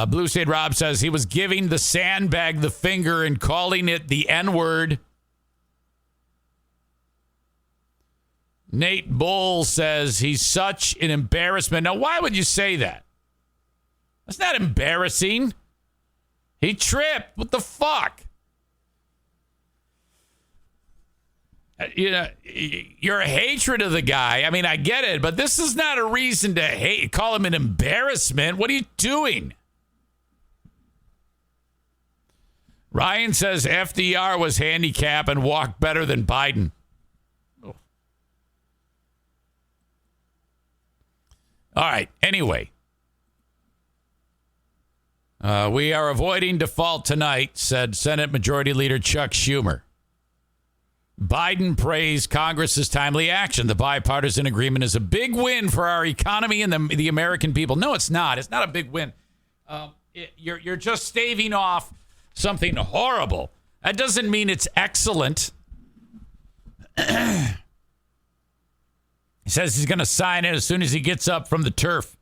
Blue State Rob says he was giving the sandbag the finger and calling it the N-word. Nate Bull says he's such an embarrassment. Now, why would you say that? That's not embarrassing. He tripped. What the fuck? You know, your hatred of the guy, I mean, I get it, but this is not a reason to call him an embarrassment. What are you doing? Ryan says FDR was handicapped and walked better than Biden. Oh. All right. Anyway, we are avoiding default tonight, said Senate Majority Leader Chuck Schumer. Biden praised Congress's timely action. The bipartisan agreement is a big win for our economy and the American people. No, it's not. It's not a big win. You're just staving off something horrible. That doesn't mean it's excellent. He says he's going to sign it as soon as he gets up from the turf.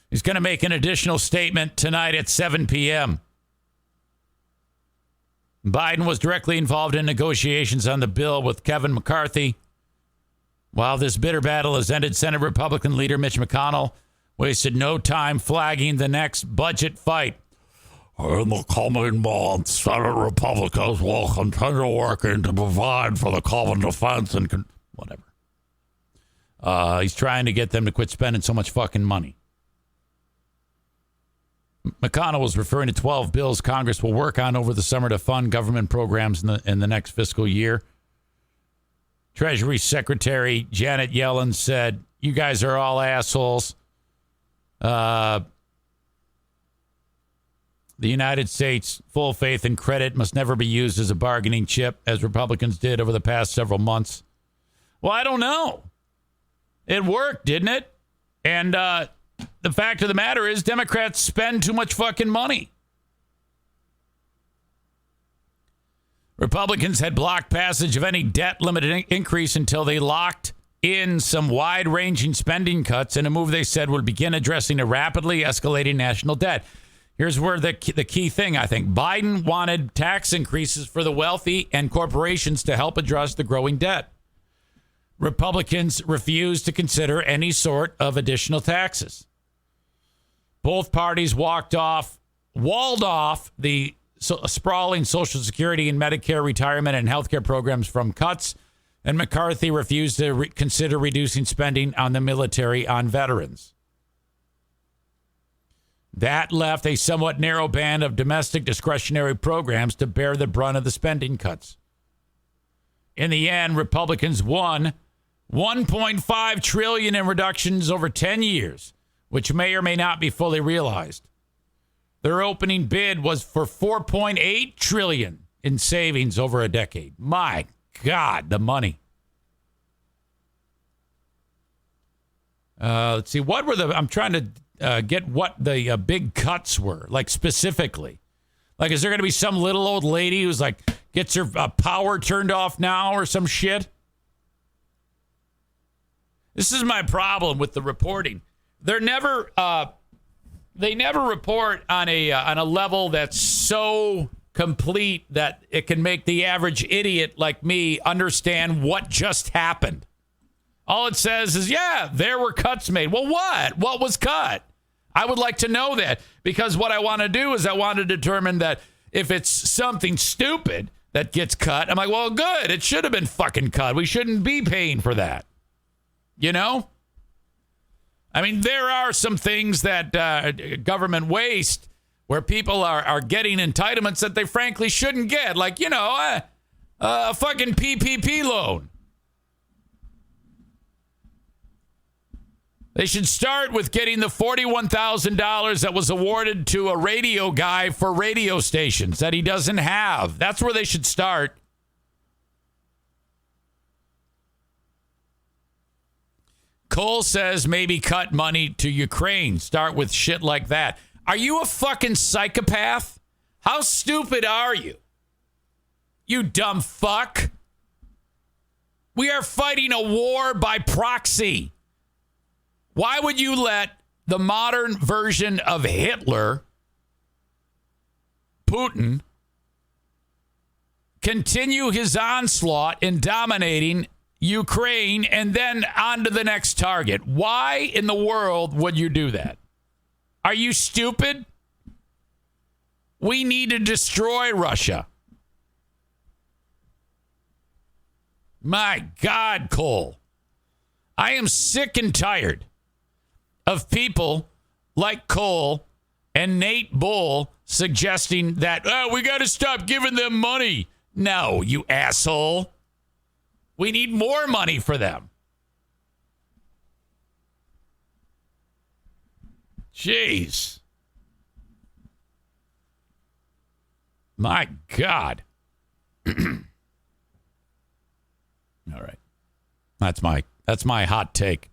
He's going to make an additional statement tonight at 7 p.m. Biden was directly involved in negotiations on the bill with Kevin McCarthy. While this bitter battle has ended, Senate Republican leader Mitch McConnell wasted no time flagging the next budget fight. In the coming months, Senate Republicans will continue working to provide for the common defense and whatever. He's trying to get them to quit spending so much fucking money. McConnell was referring to 12 bills Congress will work on over the summer to fund government programs in the next fiscal year. Treasury Secretary Janet Yellen said, "You guys are all assholes. The United States' full faith and credit must never be used as a bargaining chip, as Republicans did over the past several months." Well, I don't know. It worked, didn't it? And the fact of the matter is Democrats spend too much fucking money. Republicans had blocked passage of any debt limit increase until they locked in some wide-ranging spending cuts in a move they said would begin addressing a rapidly escalating national debt. Here's where the key thing, I think. Biden wanted tax increases for the wealthy and corporations to help address the growing debt. Republicans refused to consider any sort of additional taxes. Both parties walled off the sprawling Social Security and Medicare retirement and health care programs from cuts, and McCarthy refused to consider reducing spending on the military on veterans. That left a somewhat narrow band of domestic discretionary programs to bear the brunt of the spending cuts. In the end, Republicans won $1.5 trillion in reductions over 10 years, which may or may not be fully realized. Their opening bid was for $4.8 trillion in savings over a decade. My God, the money. Let's see. What were I'm trying to get what the big cuts were, like specifically. Like, is there going to be some little old lady who's like, gets her power turned off now or some shit? This is my problem with the reporting. They never report on a level that's so complete that it can make the average idiot like me understand what just happened. All it says is, yeah, there were cuts made. Well, what? What was cut? I would like to know that, because what I want to do is I want to determine that if it's something stupid that gets cut, I'm like, well, good. It should have been fucking cut. We shouldn't be paying for that. You know? I mean, there are some things that government waste where people are getting entitlements that they frankly shouldn't get. Like, you know, a fucking PPP loan. They should start with getting the $41,000 that was awarded to a radio guy for radio stations that he doesn't have. That's where they should start. Cole says maybe cut money to Ukraine. Start with shit like that. Are you a fucking psychopath? How stupid are you? You dumb fuck. We are fighting a war by proxy. Why would you let the modern version of Hitler, Putin, continue his onslaught in dominating Ukraine and then on to the next target? Why in the world would you do that? Are you stupid? We need to destroy Russia. My God, Cole. I am sick and tired of people like Cole and Nate Bull suggesting that, we got to stop giving them money. No, you asshole. We need more money for them. Jeez. My God. All right. That's my hot take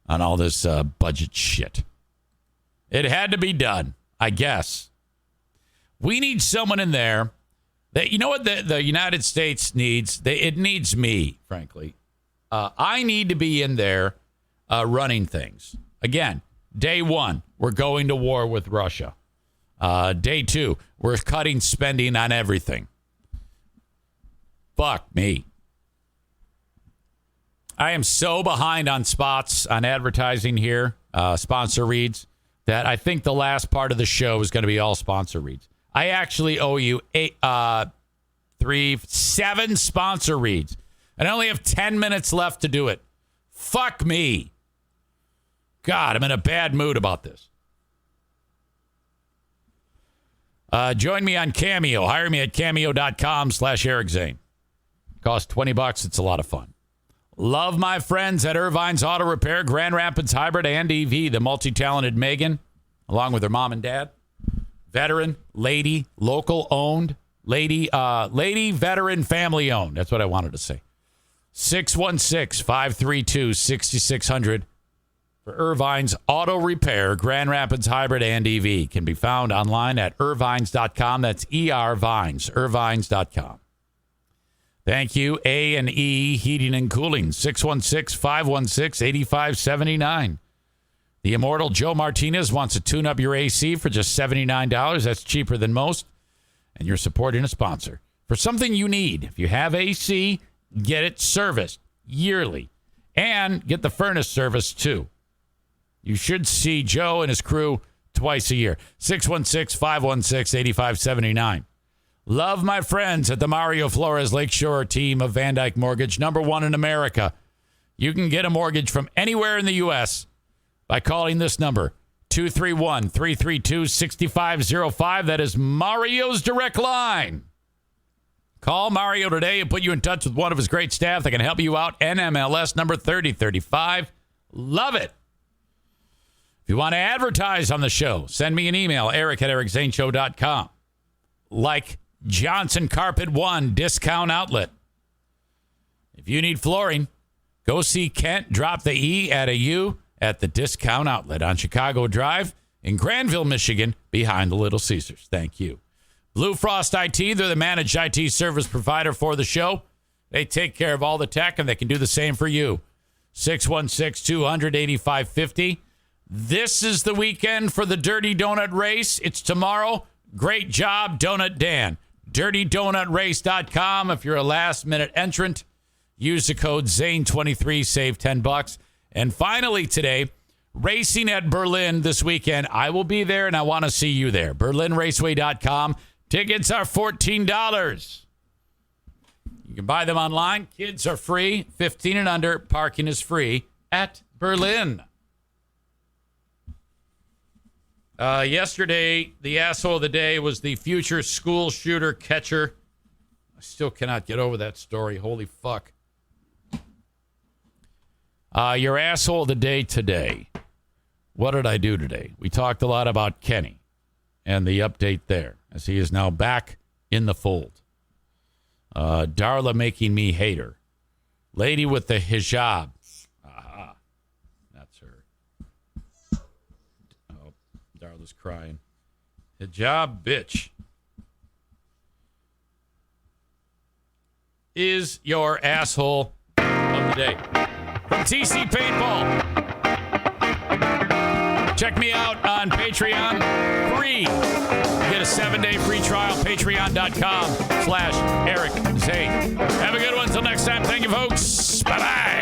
on all this budget shit. It had to be done, I guess. We need someone in there that, you know what the United States needs? It needs me, frankly. I need to be in there running things. Again, day one, we're going to war with Russia. Day two, we're cutting spending on everything. Fuck me. I am so behind on spots, on advertising here, sponsor reads, that I think the last part of the show is going to be all sponsor reads. I actually owe you 7 sponsor reads. And I only have 10 minutes left to do it. Fuck me. God, I'm in a bad mood about this. Join me on Cameo. Hire me at cameo.com/Eric Zane. Costs $20. It's a lot of fun. Love my friends at Irvine's Auto Repair, Grand Rapids Hybrid and EV, the multi-talented Megan, along with her mom and dad. Veteran, lady, local owned, lady, veteran, family owned. That's what I wanted to say. 616-532-6600 for Irvine's Auto Repair, Grand Rapids Hybrid and EV. Can be found online at irvines.com. That's E-R-Vines, irvines.com. Thank you, A&E Heating and Cooling, 616-516-8579. The immortal Joe Martinez wants to tune up your AC for just $79. That's cheaper than most. And you're supporting a sponsor for something you need. If you have AC, get it serviced yearly and get the furnace service too. You should see Joe and his crew twice a year. 616-516-8579. Love my friends at the Mario Flores Lakeshore team of Van Dyke Mortgage, #1 in America. You can get a mortgage from anywhere in the U.S. by calling this number, 231-332-6505. That is Mario's direct line. Call Mario today and put you in touch with one of his great staff that can help you out. NMLS number 3035. Love it. If you want to advertise on the show, send me an email, eric@ericzaneshow.com. Like Johnson Carpet One Discount Outlet. If you need flooring, go see Kent drop the E at a U at the Discount Outlet on Chicago Drive in Granville, Michigan, behind the Little Caesars. Thank you. Blue Frost IT, they're the managed IT service provider for the show. They take care of all the tech, and they can do the same for you. 616-200-8550. This is the weekend for the Dirty Donut Race. It's tomorrow. Great job, Donut Dan. DirtyDonutRace.com. If you're a last-minute entrant, use the code ZANE23, save $10. And finally today, racing at Berlin this weekend. I will be there, and I want to see you there. BerlinRaceway.com. Tickets are $14. You can buy them online. Kids are free. 15 and under. Parking is free at Berlin. Yesterday, the asshole of the day was the future school shooter catcher. I still cannot get over that story. Holy fuck. Your asshole of the day today. What did I do today? We talked a lot about Kenney and the update there, as he is now back in the fold. Darla making me hate her. Lady with the hijab. Aha. That's her. Oh, Darla's crying. Hijab bitch. is your asshole of the day. From TC Paintball. Check me out on Patreon. Free. Get a 7-day free trial. Patreon.com/Eric Zane. Have a good one. Until next time. Thank you, folks. Bye-bye.